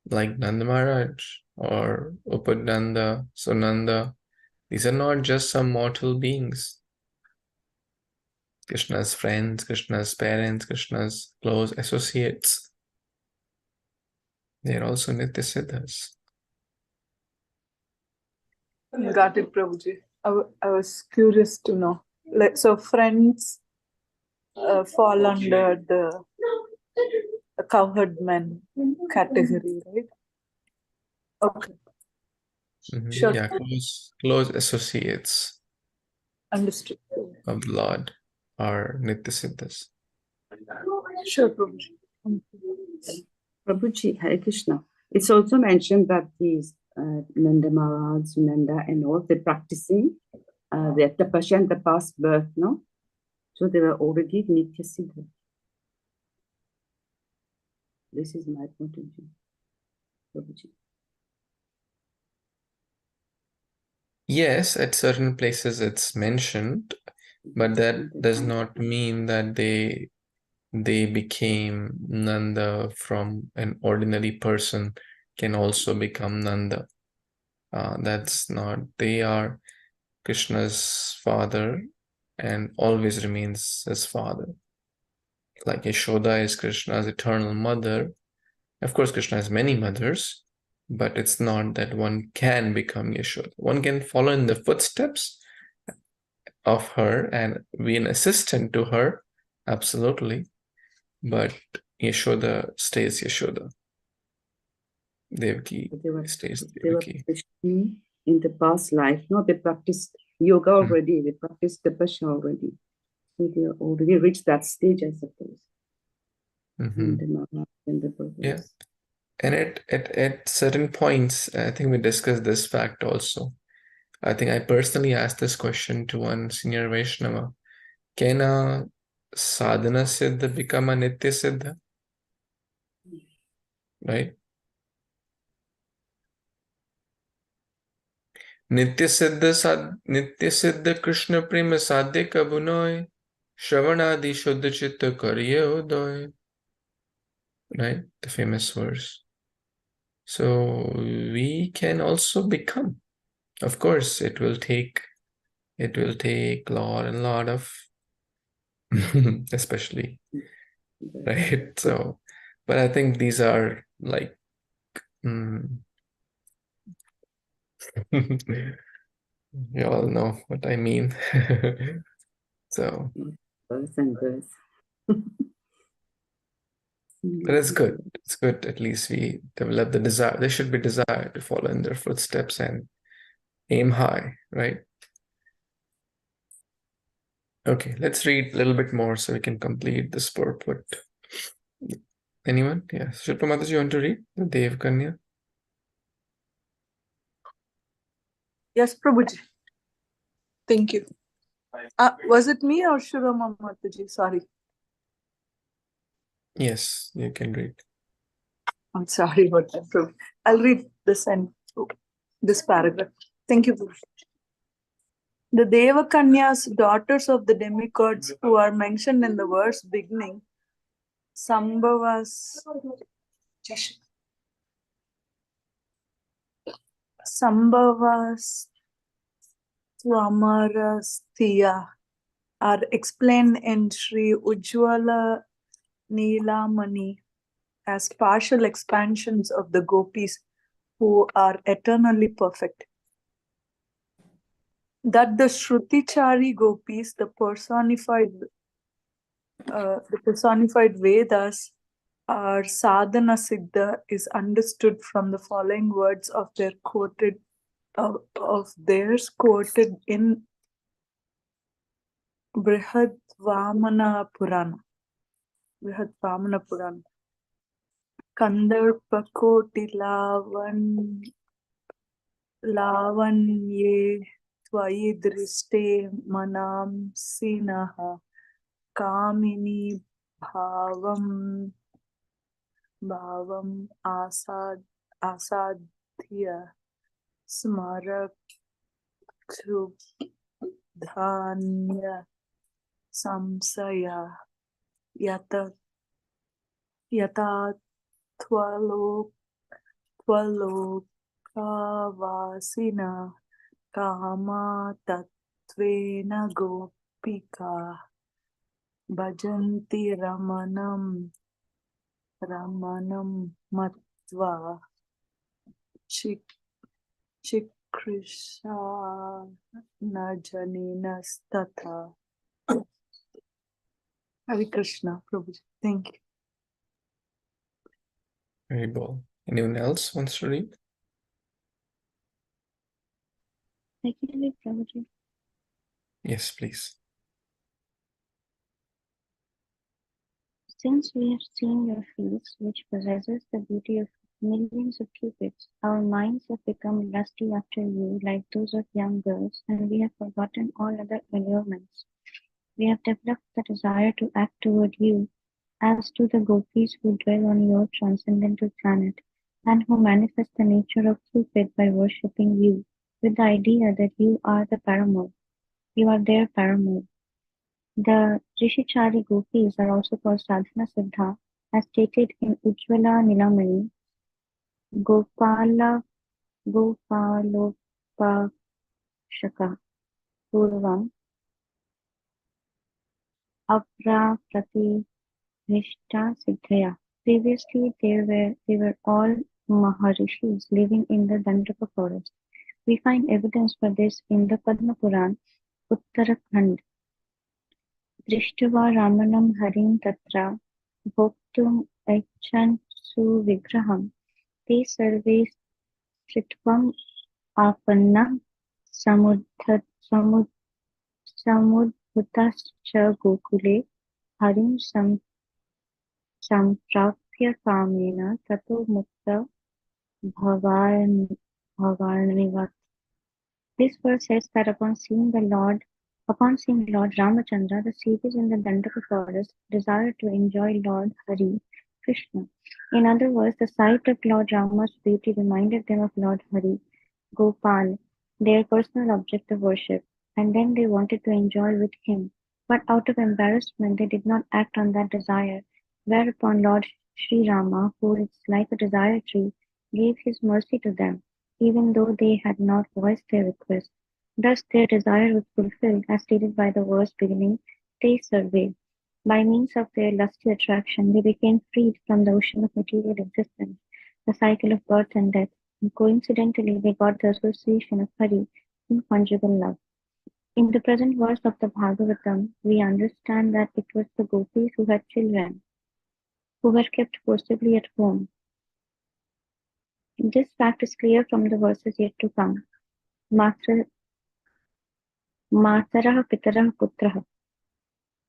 like Nanda Maharaj or Upananda, Sunanda. These are not just some mortal beings. Krishna's friends, Krishna's parents, Krishna's close associates. They are also Nitya Siddhas. Got it, Prabhuji. I was curious to know. So friends fall under the cowherd men category, right? Okay. Sure. Yeah, close associates. Understood. Of the Lord are Nitya Siddhas. Sure, Prabhuji. Prabhuji, Hare Krishna. It's also mentioned that these Nanda Maharaj, Nanda, and all, they're practicing their tapasya and the past birth, no? So they were already Nitya Siddha. This is my point of view, Prabhuji. Yes, at certain places it's mentioned, but that does not mean that they became Nanda from an ordinary person can also become Nanda. That's not. They are Krishna's father and always remains his father. Like Yashoda is Krishna's eternal mother. Of course, Krishna has many mothers, but it's not that one can become Yashoda. One can follow in the footsteps of her and be an assistant to her, absolutely. But Yashoda stays Yashoda. Devaki stays Devaki. In the past life, no, they practiced yoga already, they practiced tapasya already. So they already reached that stage, I suppose. Yeah. And at certain points, I think we discussed this fact also. I think I personally asked this question to one senior Vaishnava. Can a sadhana siddha become a nitya siddha? Right? Nitya siddha Krishna prema sadhya kabunoy shravanadi shuddha chitta karye udoy. Right? The famous verse. So we can also become. Of course, it will take lot of especially, right? So, but I think these are like you all know what I mean. So, Birth and birth. but it's good. It's good. At least we develop the desire. There should be desire to follow in their footsteps and aim high, right? Okay, let's read a little bit more so we can complete this purport. Anyone? Yeah. Shilpa Mataji, you want to read the Dev Kanya? Yes, Prabhuji. Thank you. Was it me or Shurama Mataji? Sorry. Yes, you can read. I'm sorry about that, Prabhuji. I'll read this paragraph. Thank you, Prabhuji. The Devakanyas, daughters of the demigods who are mentioned in the verse beginning, Sambhavas Swamarasthiya, are explained in Sri Ujjvala Nilamani as partial expansions of the Gopis who are eternally perfect. That the Shruti-chari Gopis, the personified Vedas, are sadhana siddha is understood from the following words of theirs quoted in Brihad Vamana Purana. Kandarpakoti lavanye tvayi driste manam sinaha kamini bhavam asadhya smarakshubdhanya samsaya yata tvaloka kama tatvena gopika bhajanti ramanam matva Kṛṣṇa janinas-tatha. Hare Kṛṣṇa, Prabhuji. Thank you. Very well. Anyone else wants to read? I can read, Prabhuji. Yes, please. Since we have seen your face, which possesses the beauty of millions of cupids, our minds have become lusty after you like those of young girls, and we have forgotten all other allurements. We have developed the desire to act toward you, as do the Gopis who dwell on your transcendental planet, and who manifest the nature of Cupid by worshipping you, with the idea that you are the paramour. You are their paramour. The Rishicari Gopis are also called sadhana siddha, as stated in Ujjvala Nilamani, Gopalopakshaka Purvam Apraprati Nishta Siddhaya. Previously, they were all Maharishis living in the Dandaka forest. We find evidence for this in the Padma Puran, Uttarakhand. Drishtva Ramanam Harim Tatra Bhoktum Aichan Suvigraham Te Sarve Stritvam Apanna Samudhutascha Gokule Harim Samprapya Kamena Tato Mukta Bhavarnivat. This verse says that upon seeing Lord Ramachandra, the sages in the Dandaka forest desired to enjoy Lord Hari, Krishna. In other words, the sight of Lord Rama's beauty reminded them of Lord Hari, Gopal, their personal object of worship, and then they wanted to enjoy with him. But out of embarrassment, they did not act on that desire, whereupon Lord Sri Rama, who is like a desire tree, gave his mercy to them, even though they had not voiced their request. Thus their desire was fulfilled, as stated by the verse beginning, Te Sarve. By means of their lusty attraction, they became freed from the ocean of material existence, the cycle of birth and death, and coincidentally they got the association of Hari in conjugal love. In the present verse of the Bhagavatam, we understand that it was the Gopis who had children, who were kept forcibly at home. This fact is clear from the verses yet to come. Matarah Pitarah Putrah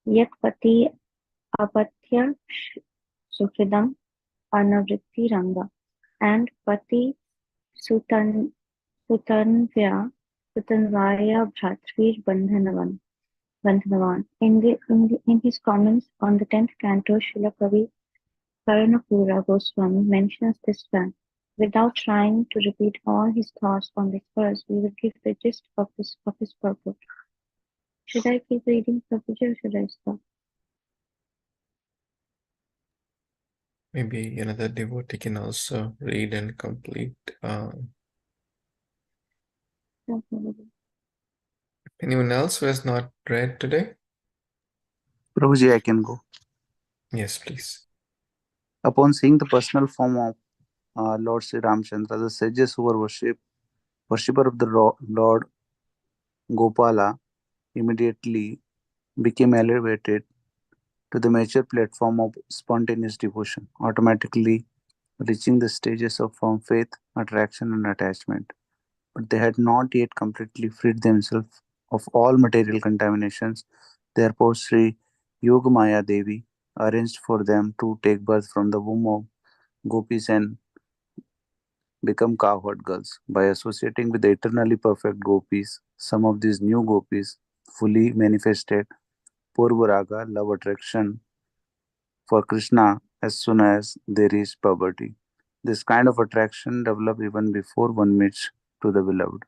Yat Pati Apatya Sukridam Anavritti Ranga and Pati Sutanvya Sutanvaya Bhratrir Bandhanavan. In his comments on the 10th canto, Srila Kavi Karanapura Goswami mentions this fact. Without trying to repeat all his thoughts on this verse, we will give the gist of his purport. Should I keep reading, Prabhuji, or should I stop? Maybe another devotee can also read and complete. No, Prabhuji. Anyone else who has not read today? Prabhuji, I can go. Yes, please. Upon seeing the personal form of Lord Sri Ramchandra, the sages who were worshipper of the Lord Gopala immediately became elevated to the mature platform of spontaneous devotion, automatically reaching the stages of firm faith, attraction, and attachment. But they had not yet completely freed themselves of all material contaminations. Therefore, Sri Yogamaya Devi arranged for them to take birth from the womb of Gopis and become cowherd girls. By associating with the eternally perfect Gopis, some of these new Gopis fully manifested Purvaraga, love attraction for Kṛṣṇa as soon as they reach puberty. This kind of attraction develops even before one meets to the beloved.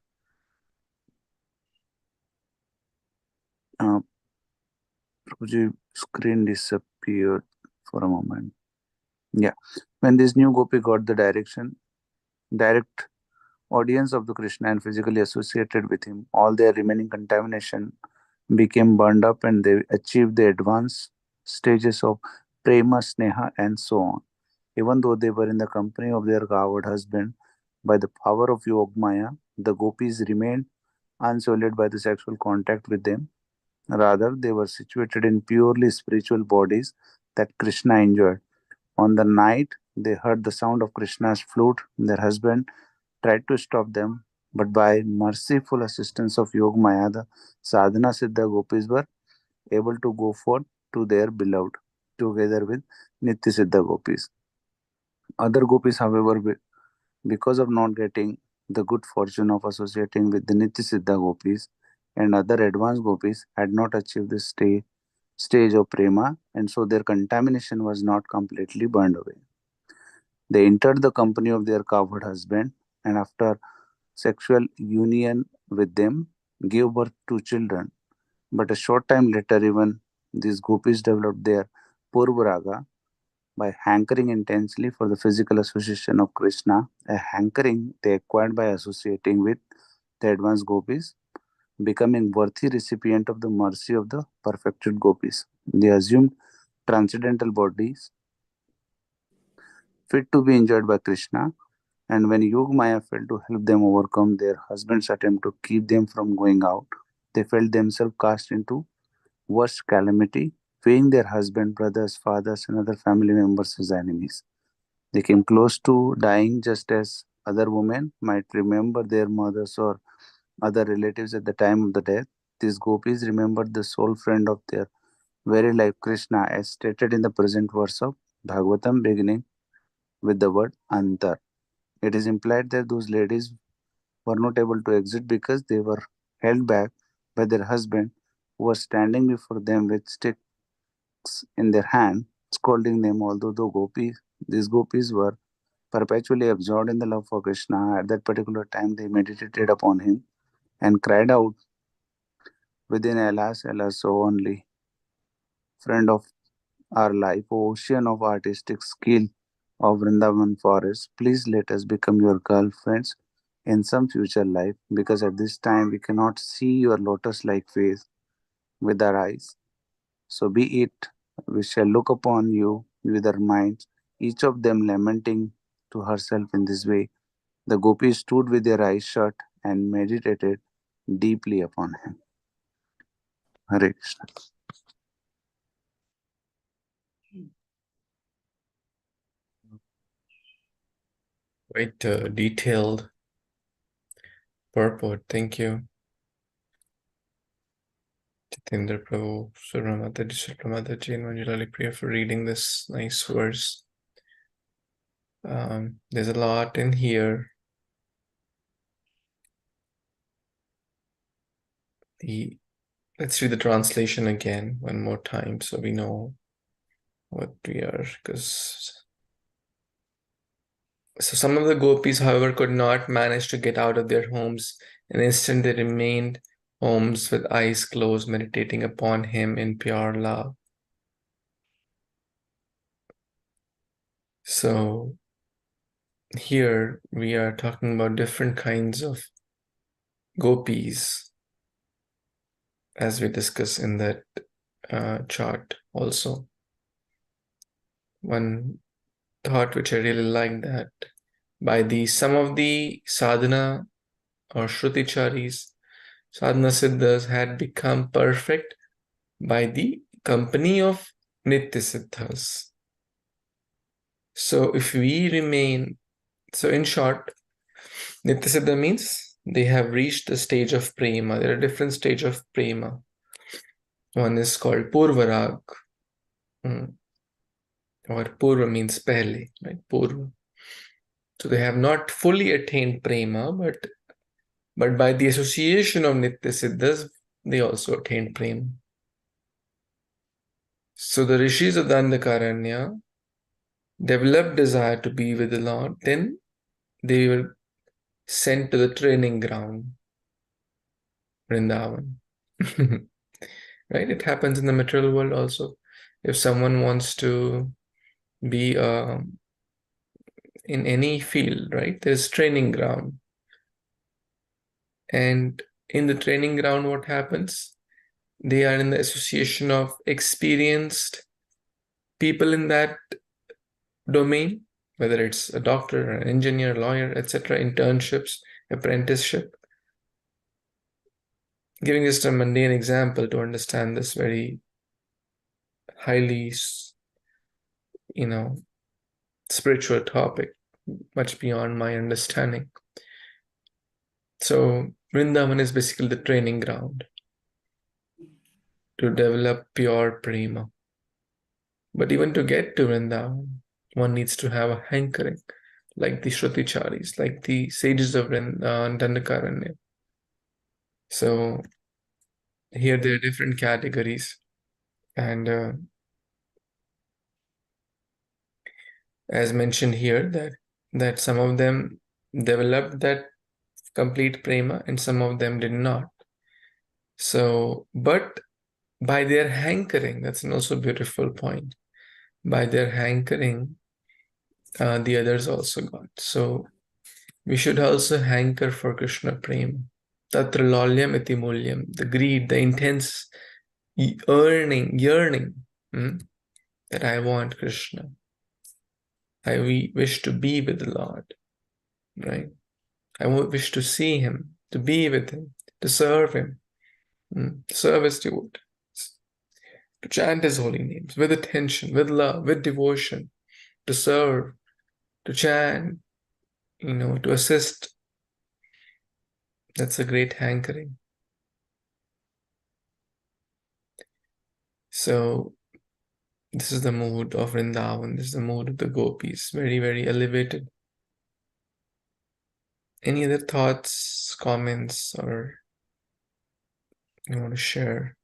Prabhuji, screen disappeared for a moment. Yeah. When this new Gopi got the direct audience of the Krishna and physically associated with him, all their remaining contamination became burned up and they achieved the advanced stages of prema, sneha, and so on. Even though they were in the company of their coward husband, by the power of Yogamaya, the Gopis remained unsullied by the sexual contact with them. Rather, they were situated in purely spiritual bodies that Krishna enjoyed. On the night they heard the sound of Krishna's flute, their husband tried to stop them, but by merciful assistance of Yogamaya, the Sadhana Siddha Gopis were able to go forth to their beloved, together with Nitya Siddha Gopis. Other Gopis, however, because of not getting the good fortune of associating with the Nitya Siddha Gopis and other advanced Gopis, had not achieved this stage of prema, and so their contamination was not completely burned away. They entered the company of their cowherd husband, and after sexual union with them, gave birth to children. But a short time later, even these Gopis developed their Purvaraga by hankering intensely for the physical association of Kṛṣṇa, a hankering they acquired by associating with the advanced Gopis, becoming worthy recipient of the mercy of the perfected Gopis. They assumed transcendental bodies fit to be enjoyed by Kṛṣṇa, and when Yogamaya failed to help them overcome their husband's attempt to keep them from going out, they felt themselves cast into worse calamity, weighing their husband, brothers, fathers, and other family members as enemies. They came close to dying just as other women might remember their mothers or other relatives at the time of the death. These Gopis remembered the soul friend of their very life, Kṛṣṇa, as stated in the present verse of Bhagavatam, beginning with the word Antya. It is implied that those ladies were not able to exit because they were held back by their husband, who was standing before them with sticks in their hand, scolding them. Although these Gopis were perpetually absorbed in the love for Kṛṣṇa, at that particular time they meditated upon him and cried out within, alas, alas, so only friend of our life, O ocean of artistic skill, of Vrindavan forest, please let us become your girlfriends in some future life, because at this time we cannot see your lotus-like face with our eyes. So be it, we shall look upon you with our minds, each of them lamenting to herself in this way. The gopis stood with their eyes shut and meditated deeply upon him. Hare Krishna. Quite detailed purport. Thank you, Jitendra Prabhu, Suramataji, Suramataji, and Manjulali Priya for reading this nice verse. There's a lot in here. Let's read the translation again one more time so we know what we are, because so some of the gopis, however, could not manage to get out of their homes, and instead they remained homes with eyes closed, meditating upon him in pure love. So here we are talking about different kinds of gopis, as we discuss in that chart also. One thought which I really like, that by some of the sadhana or shruticharis, sadhana siddhas had become perfect by the company of nitya siddhas. So if we remain, so in short, nitya siddha means they have reached the stage of prema. There are different stages of prema. One is called purvarag, or purva means pehle, right? Purva. So they have not fully attained prema, but by the association of nitya siddhas, they also attained prema. So the rishis of Dandakaranya developed desire to be with the Lord, then they were sent to the training ground, Vrindavan. Right? It happens in the material world also. If someone wants to be in any field, right, there's training ground. And in the training ground, what happens? They are in the association of experienced people in that domain, whether it's a doctor, an engineer, lawyer, etc., internships, apprenticeship. Giving just a mundane example to understand this very highly, spiritual topic, much beyond my understanding. So Vrindavan is basically the training ground to develop pure prema. But even to get to Vrindavan, one needs to have a hankering, like the Shruticharis, like the sages of Dandakaranya. So here there are different categories, and as mentioned here, that some of them developed that complete prema and some of them did not. So, but by their hankering, that's an also beautiful point. By their hankering, the others also got. So we should also hanker for Krishna prema. Tatra lolyam iti mulyam, the greed, the intense yearning, that I want Krishna. I wish to be with the Lord, right? I wish to see him, to be with him, to serve him, serve as devotee, to chant his holy names with attention, with love, with devotion, to serve, to chant, to assist. That's a great hankering. So this is the mood of Vrindavan. This is the mood of the gopis. Very, very elevated. Any other thoughts, comments, or you want to share?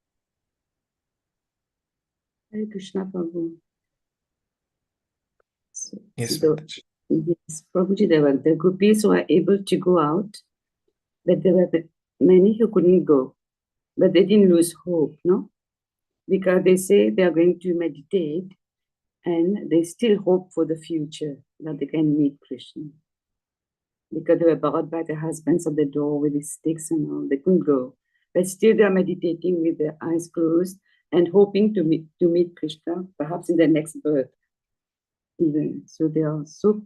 Hare Krishna, Prabhu. Yes, Mataji. Yes, Prabhuji, there were the gopis who were able to go out, but there were many who couldn't go. But they didn't lose hope, no? Because they say they are going to meditate and they still hope for the future. that they can meet Krishna. Because they were brought by their husbands at the door with his sticks and all, they couldn't go. But still they are meditating with their eyes closed and hoping to meet Krishna, perhaps in their next birth. Even. So they are so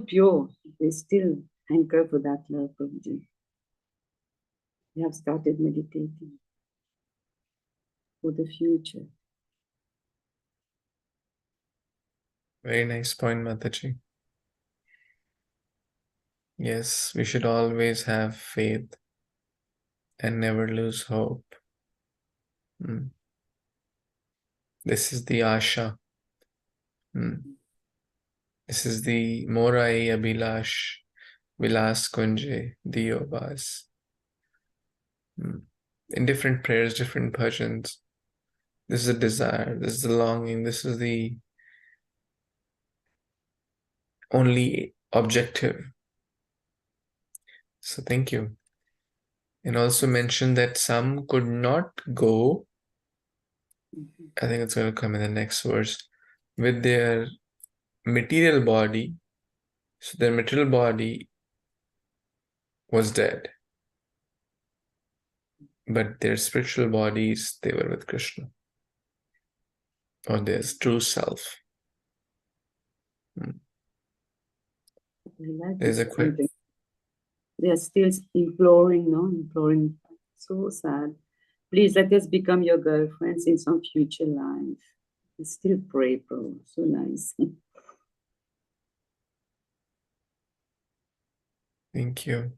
pure. They still hanker for that love, Prabhuji. They have started meditating for the future. Very nice point, Mataji. Yes, we should always have faith and never lose hope. This is the Asha. This is the Morai Abhilash Vilas Kunje Diyo Bas. In different prayers, different bhajans, this is a desire, this is the longing, this is the only objective. So thank you. And also mention that some could not go, I think it's going to come in the next verse, with their material body. So their material body was dead, but their spiritual bodies, they were with Kṛṣṇa, or their true self. There's a question. They are still imploring, imploring. So sad. Please let us become your girlfriends in some future life. I still pray, bro. So nice. Thank you.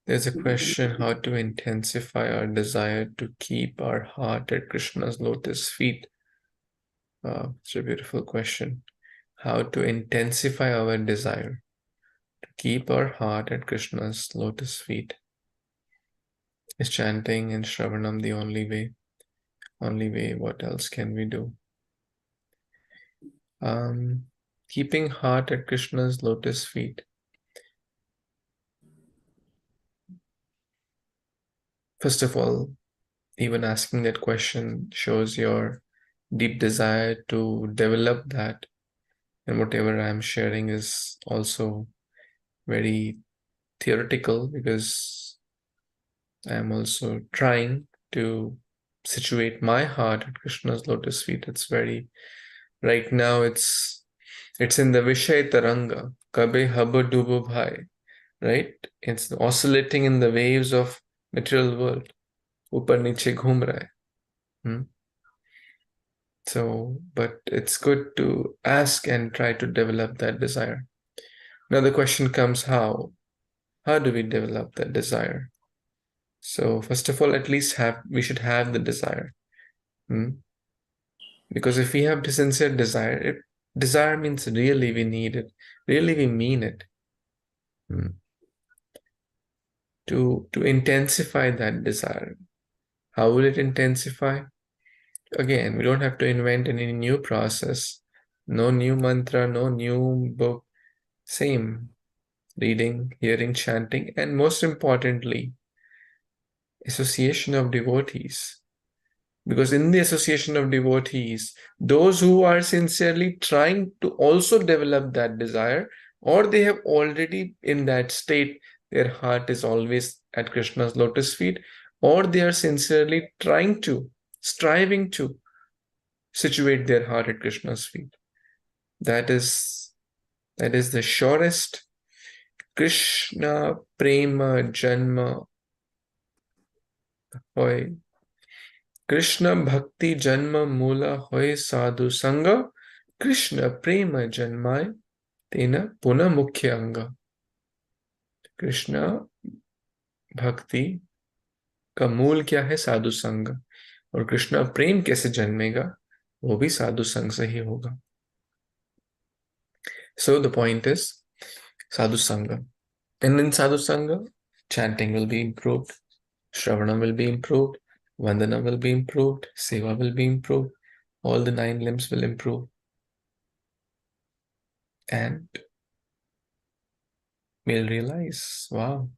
There's a question, how to intensify our desire to keep our heart at Krishna's lotus feet. It's a beautiful question. How to intensify our desire to keep our heart at Krishna's lotus feet. Is chanting and Shravanam the only way? Only way, what else can we do? Keeping heart at Krishna's lotus feet. First of all, even asking that question shows your deep desire to develop that. And whatever I'm sharing is also very theoretical, because I am also trying to situate my heart at Krishna's lotus feet. It's very, right now it's in the Vishay Taranga, Kabe Haba Dubo Bhai, right? It's oscillating in the waves of material world. Upar niche ghum raha hai. So, but it's good to ask and try to develop that desire. Now the question comes, how? How do we develop that desire? So first of all, at least we should have the desire. Because if we have the sincere desire, desire means really we need it, really we mean it. To intensify that desire. How will it intensify? Again, we don't have to invent any new process, no new mantra, no new book. Same, reading, hearing, chanting, and most importantly, association of devotees. Because in the association of devotees, those who are sincerely trying to also develop that desire, or they have already in that state, their heart is always at Krishna's lotus feet, or they are sincerely striving to situate their heart at Krishna's feet. That is the surest Krishna prema janma hoy. Krishna bhakti janma mula hoy sadhu sangha. Krishna prema janmay tena puna mukhya anga. Krishna bhakti का मूल क्या है? साधु संग. और कृष्णा प्रेम कैसे जन्मेगा? वो भी साधु संग से ही होगा. So the point is sadhu sangha. And in sadhu sangha, chanting will be improved, shravanam will be improved, vandana will be improved, seva will be improved, all the 9 limbs will improve. And we'll realize, wow,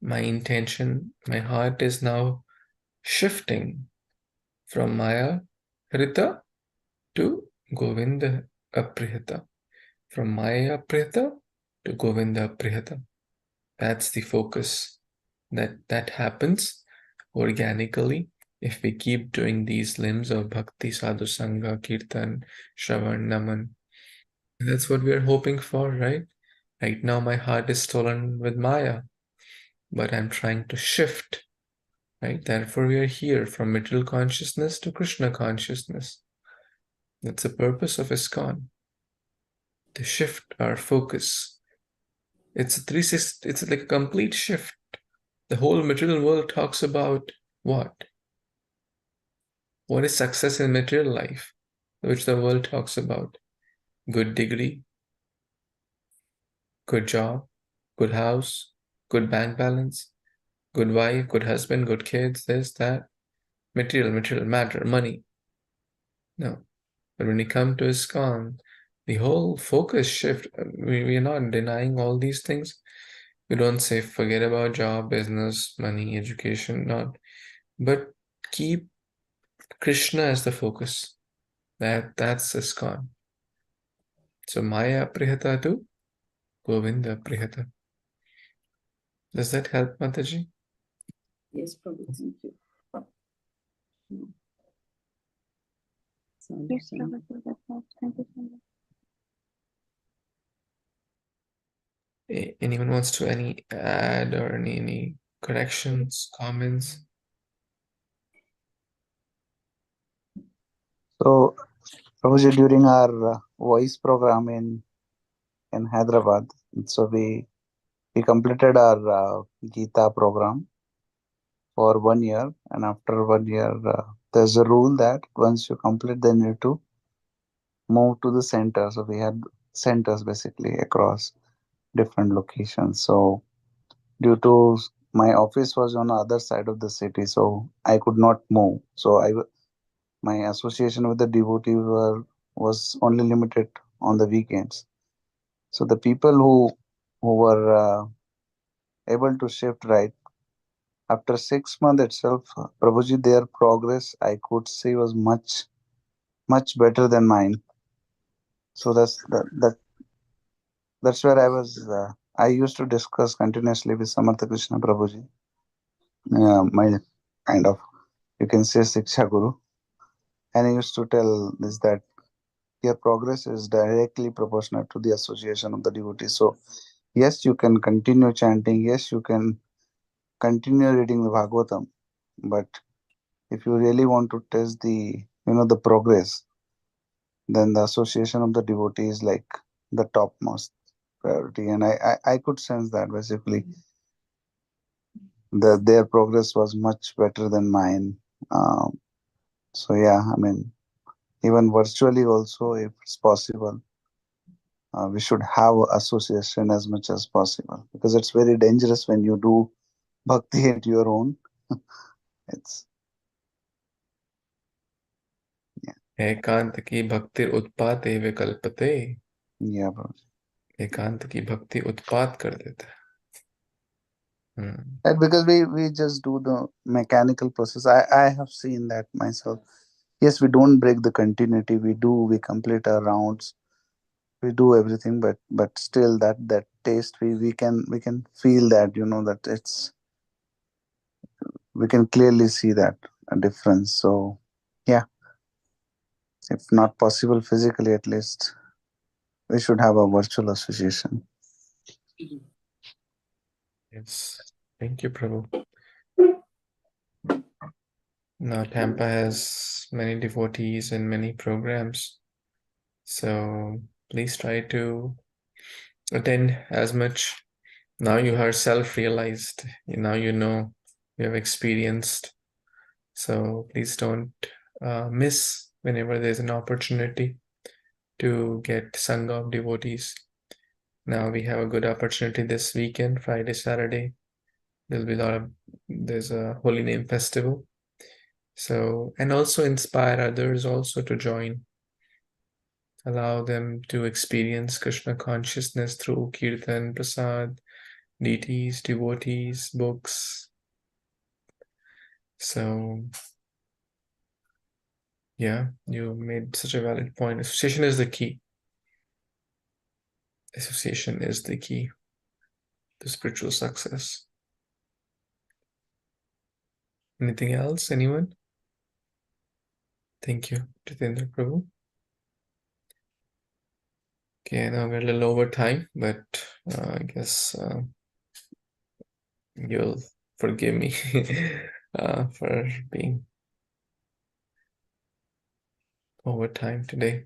my intention, my heart is now shifting from Maya Hrita to Govinda Aprihita, from Maya Prihata to Govinda Prihata. That's the focus. That happens organically if we keep doing these limbs of Bhakti, Sadhu Sangha, Kirtan, Shravan, Naman. And that's what we are hoping for, right? Right now my heart is stolen with Maya, but I'm trying to shift, right? Therefore we are here, from material consciousness to Kṛṣna consciousness. That's the purpose of ISKCON, to shift our focus. It's a 360, it's like a complete shift. The whole material world talks about what? What is success in material life, which the world talks about? Good degree, good job, good house, good bank balance, good wife, good husband, good kids, this, that. Material, matter, money. No. But when we come to ISKCON, the whole focus shift. We are not denying all these things. We don't say forget about job, business, money, education, not. But keep Kṛṣna as the focus. That's ISKCON. So Maya Prihata to Govinda Prihata. Does that help, Mataji? Yes, Prabhu, thank you. Yes, Prabhupada, that helps. Thank you so much. Anyone wants to add or any corrections, comments? So, Prabhuji, during our voice program in Hyderabad, so we completed our Gita program for 1 year, and after 1 year, there's a rule that once you complete, then you need to move to the center. So we had centers basically across different locations. So due to my office was on the other side of the city, so I could not move. So my association with the devotees was only limited on the weekends. So the people who were able to shift right after 6 months itself, Prabhuji, their progress I could see was much better than mine. So that's where I was. I used to discuss continuously with Samartha Krishna Prabhuji, my kind of, you can say, Siksha Guru, and he used to tell this that your progress is directly proportional to the association of the devotees. So yes, you can continue chanting. Yes, you can continue reading the Bhagavatam, but if you really want to test the progress, then the association of the devotee is like the topmost priority. And I could sense that basically their progress was much better than mine. So yeah, I mean, even virtually also, if it's possible, we should have association as much as possible, because it's very dangerous when you do bhakti at your own. It's एकांत की भक्ति उत्पाते विकल्पते. yeah, bro. एकांत की भक्ति उत्पात कर देता है. And because we just do the mechanical process. I have seen that myself. Yes, we don't break the continuity. We complete our rounds. We do everything, but still that taste we can feel that, that we can clearly see that a difference. So yeah, if not possible physically, at least we should have a virtual association. Yes. Thank you, Prabhu. Now Tampa has many devotees and many programs. So please try to attend as much. Now you are self-realized. Now you know, you have experienced. So please don't miss whenever there's an opportunity to get Sangha of devotees. Now we have a good opportunity this weekend, Friday, Saturday. There'll be there's a Holy Name Festival. So, and also inspire others also to join. Allow them to experience Krishna consciousness through Kirtan, Prasad, deities, devotees, books. So, yeah, you made such a valid point. Association is the key. association is the key to spiritual success. Anything else? Anyone? Thank you, Jitendra Prabhu. Okay, now we're a little over time, but I guess you'll forgive me for being over time today.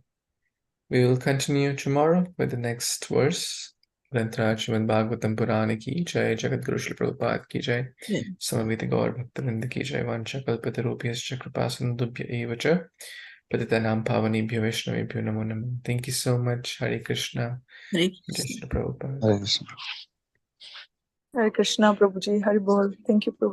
We will continue tomorrow with the next verse. Śrīmad-Bhāgavatam Purana ki jai, Jagat Guru Śrīla Prabhupada ki jai, Samavita Gaur Bhakta-vrinda ki jai, Vancha Kalpatarubhyascha Kripasindubhya eva cha, Patitanam Pavanebhyo Vaishnavebhyo Namo Namo. Thank you so much. Hare Kṛṣṇa. Hare Jai Krishna. Śrīla Prabhupada. Hare Krishna. Hare Krishna, Prabhuji. Hari Bol. Thank you, Prabhuji.